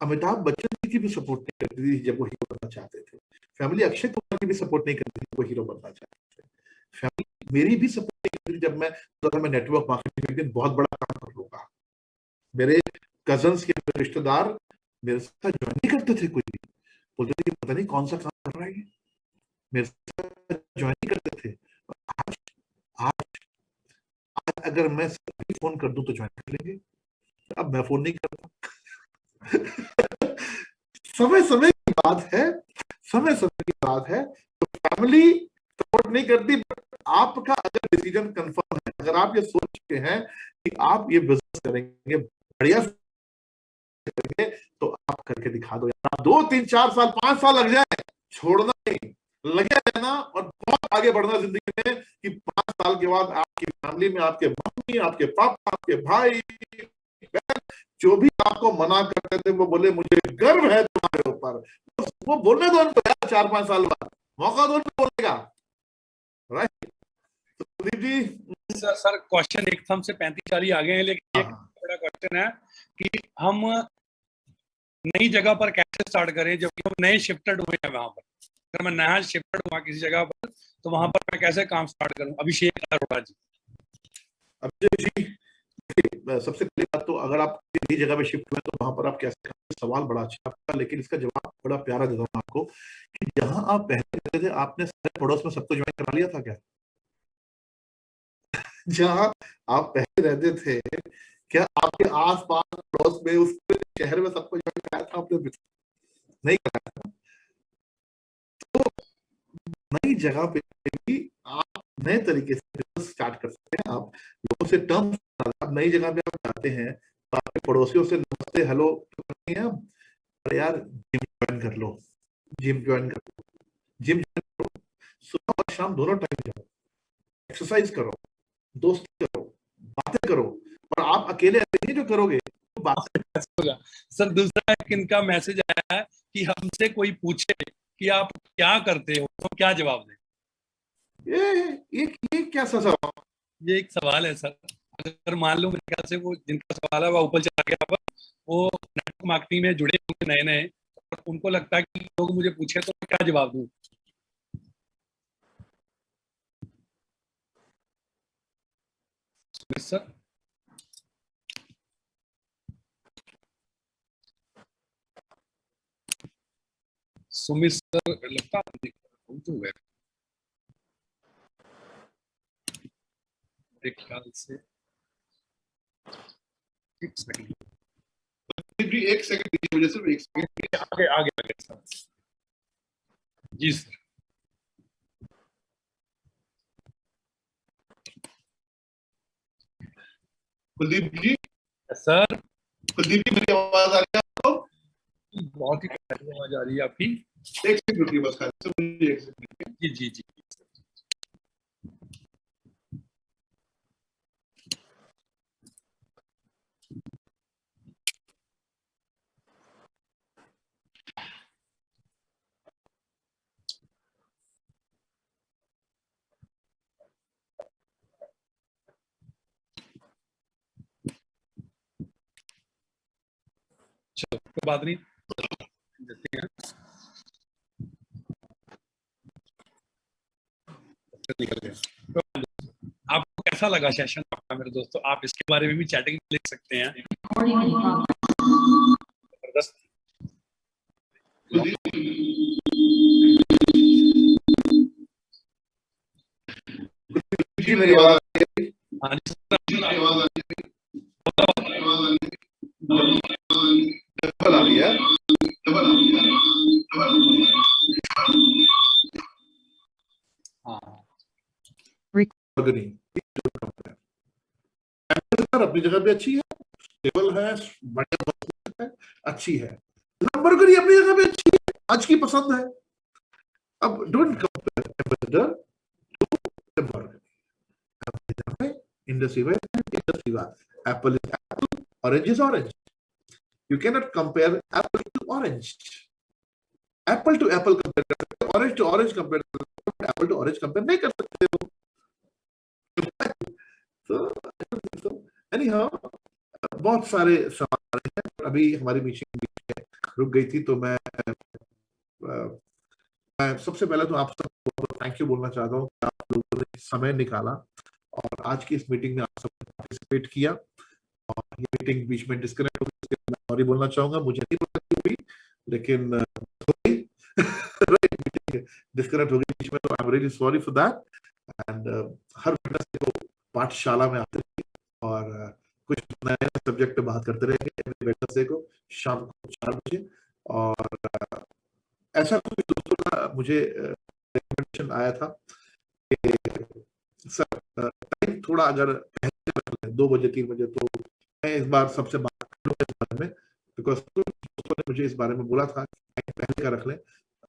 अमिताभ बच्चन जी की भी सपोर्ट नहीं करती थी जब वो हीरो बनना चाहते थे, फैमिली अक्षय कुमार की भी सपोर्ट नहीं करती थी वो हीरो बनना चाहते थे, फैमिली मेरी भी सपोर्ट नहीं करती थी जब मैं नेटवर्क मार्केटिंग में बहुत बड़ा काम कर लूंगा। मेरे कजन्स के रिश्तेदार मेरे साथ ज्वाइन नहीं करते थे, कोई भी बोलते थे पता नहीं कौन सा काम कर रहा है ये, मेरे साथ ज्वाइन नहीं करते थे। आज आज आज अगर मैं फोन कर दूं तो ज्वाइन कर लेंगे, अब मैं फोन नहीं करता। समय समय की बात है, समय समय की बात है। तो फैमिली सपोर्ट नहीं करती, बट आपका अगर डिसीजन कंफर्म है, अगर आप ये सोच चुके हैं कि आप ये बिजनेस करेंगे, बढ़िया करेंगे, तो आप करके दिखा दो यार। 2 3 4 साल 5 साल लग जाए, छोड़ना नहीं, लगे रहना और बहुत आगे बढ़ना जिंदगी में, कि 5 साल के बाद आपकी फैमिली में आपके मम्मी, आपके पापा, आपके भाई बहन जो भी आपको मना करते थे, वो बोले मुझे गर्व है तुम्हारे ऊपर। वो बोलने दो उनको यार, 4 5 साल बाद मौका दो उनको बोलने का, राइट। तो कुलदीप जी सर क्वेश्चन एकदम से 35 40 आ गए हैं, लेकिन एक बड़ा क्वेश्चन है कि हम नई जगह पर कैसे स्टार्ट करें जबकि हम नए शिफ्टेड हुए हैं वहां पर। अगर मैं नया शिफ्टेड हुआ किसी जगह पर, तो वहां पर मैं कैसे काम स्टार्ट करूं? अभिषेक अरोड़ा जी। अभिषेक जी देखिए सबसे पहली बात तो अगर आप नई जगह पे शिफ्ट हुए तो वहां पर आप कैसे, सवाल बड़ा अच्छा आपका, लेकिन इसका जवाब बड़ा प्यारा देता हूँ आपको कि जहां आप पहले रहते थे आपने सारे पड़ोस में सबको ज्वाइन करा लिया था क्या? जहां आप पहले रहते थे क्या आपके आसपास पड़ोस में उस शहर में सबको ज्वाइन कराया था आपने? नहीं कराया था। तो नई जगह पे भी आप नए तरीके से बिजनेस स्टार्ट कर सकते हैं। आप लोगों से टर्म्स, आप नई जगह पे आप जाते हैं तो आपके पड़ोसियों से नमस्ते हेलो तो करते हैं आप, अरे यार जिम ज्वाइन कर लो, जिम ज्वाइन कर लो, जिम ज्वाइन करो, सुबह और शाम दोनों टाइम जाओ, एक्सरसाइज करो, दोस्ती करो, बातें करो। और आप अकेले नहीं जो करोगे तो बातें कैसे होगा सर? दूसरा एक इनका मैसेज आया है कि हमसे कोई पूछे कि आप क्या करते हो तो क्या जवाब दें? ये क्या सा सवाल? ये एक सवाल है सर। अगर मान लो मेरे ख्याल से वो जिनका सवाल है वो ऊपर चला गया, पर वो नेटवर्क मार्केटिंग में जुड़े होंगे नए नए, और उनको लगता है कि लोग मुझे पूछे तो मैं क्या जवाब दूं। सर सुमित सर लगता है तो है मेरे ख्याल से। एक सेकंड, भी एक सेकंड दीजिए मुझे, सिर्फ एक सेकंड। आगे आगे आगे सर। जी सर। कुलदीप जी, सर कुलदीप जी मेरी आवाज आ रही है आपको? बहुत ही प्यारी आवाज आ रही है आपकी। एक सेकंड रुकिए बस, खाली से मुझे एक सेकंड। जी जी जी। चलो कोई बात नहीं, देते हैं। निकल गया। तो आपको कैसा लगा सेशन आपका मेरे दोस्तों? आप इसके बारे में भी चैटिंग में लिख सकते हैं। जबरदस्त। जी मेरी आवाज आ रही है? हाँ जी सर। डबल आ रही है? हाँ नहीं, सर अपनी जगह पे अच्छी है, स्टेबल है, बढ़िया है, अच्छी है। लंबरगिनी अपनी जगह पे अच्छी है, आज की पसंद है। अब don't compare Ambassador to Lamborghini. Industry में इंडस्ट्री का apple is apple, orange is orange. You can not compare apple to orange. Apple to apple compare कर सकते हो, ऑरेंज टू ऑरेंज कंपेयर कर सकते हो, एप्पल टू ऑरेंज कंपेयर नहीं कर सकते हो। तो एनीहाउ बहुत सारे सवाल हैं। अभी हमारी मीटिंग रुक गई थी तो मैं सबसे पहले तो आप सबको थैंक यू बोलना चाहता हूँ कि आप लोगों ने समय निकाला और आज की इस मीटिंग में आप सब पार्टिसिपेट किया। और ये मीटिंग बीच में डिस्कनेक्ट हो गई, मैं सॉरी बोलना चाहूंगा, मुझे नहीं पता क्यों हुई, लेकिन मीटिंग डिस्कनेक्ट हो गई बीच में, तो I am really sorry for that. And her Wednesday को पाठशाला में आते थे और कुछ नए सब्जेक्ट पे बात करते रहेंगे वेडनेसडे को शाम को 4 बजे। और ऐसा कुछ दोस्तों का मुझे रिकमेंडेशन आया था कि सर टाइम थोड़ा अगर 2 बजे 3 बजे, तो मैं इस बार सबसे बात करूंगा इस बारे में, बिकॉज दोस्तों ने मुझे इस बारे में बोला था कि टाइम पहले का रख लें।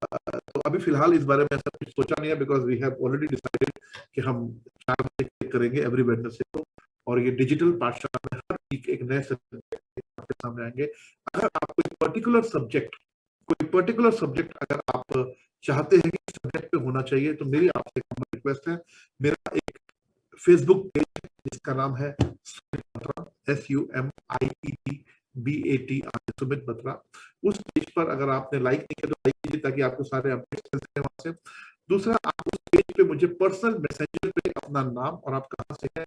तो अभी फिलहाल इस बारे में ऐसा कुछ सोचा नहीं है, because we have already decided कि हम 4 बजे करेंगे एवरी वेडनेसडे को। और ये डिजिटल पाठशाला में हर वीक एक नए सब्जेक्ट आपके सामने आएंगे। अगर आप कोई पर्टिकुलर सब्जेक्ट अगर आप चाहते हैं कि सब्जेक्ट पे होना चाहिए, तो मेरी आपसे रिक्वेस्ट है, मेरा एक फेसबुक पेज है जिसका नाम है सुमित बत्रा, SUMITBATRA, सुमित बत्रा। उस पेज पर अगर आपने लाइक नहीं किया तो लाइक कीजिए ताकि आपको सारे अपडेट्स मिल सकें वहां से। दूसरा, आप उस पेज पे मुझे पर्सनल मैसेंजर पे अपना नाम और आप कहां से हैं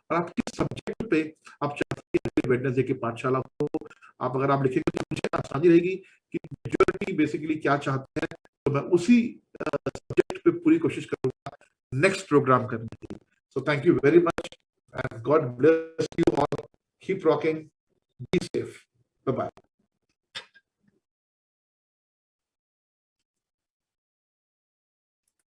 और आप किस सब्जेक्ट पे आप चाहते हैं वेडनेसडे की पाठशाला को। आप अगर आप लिखेंगे तो मुझे आसानी रहेगी कि मेजॉरिटी बेसिकली क्या चाहते हैं, तो मैं उसी सब्जेक्ट पे पूरी कोशिश करूंगा नेक्स्ट प्रोग्राम करने की। So thank you very much and god bless you all, keep rocking, be safe, bye bye.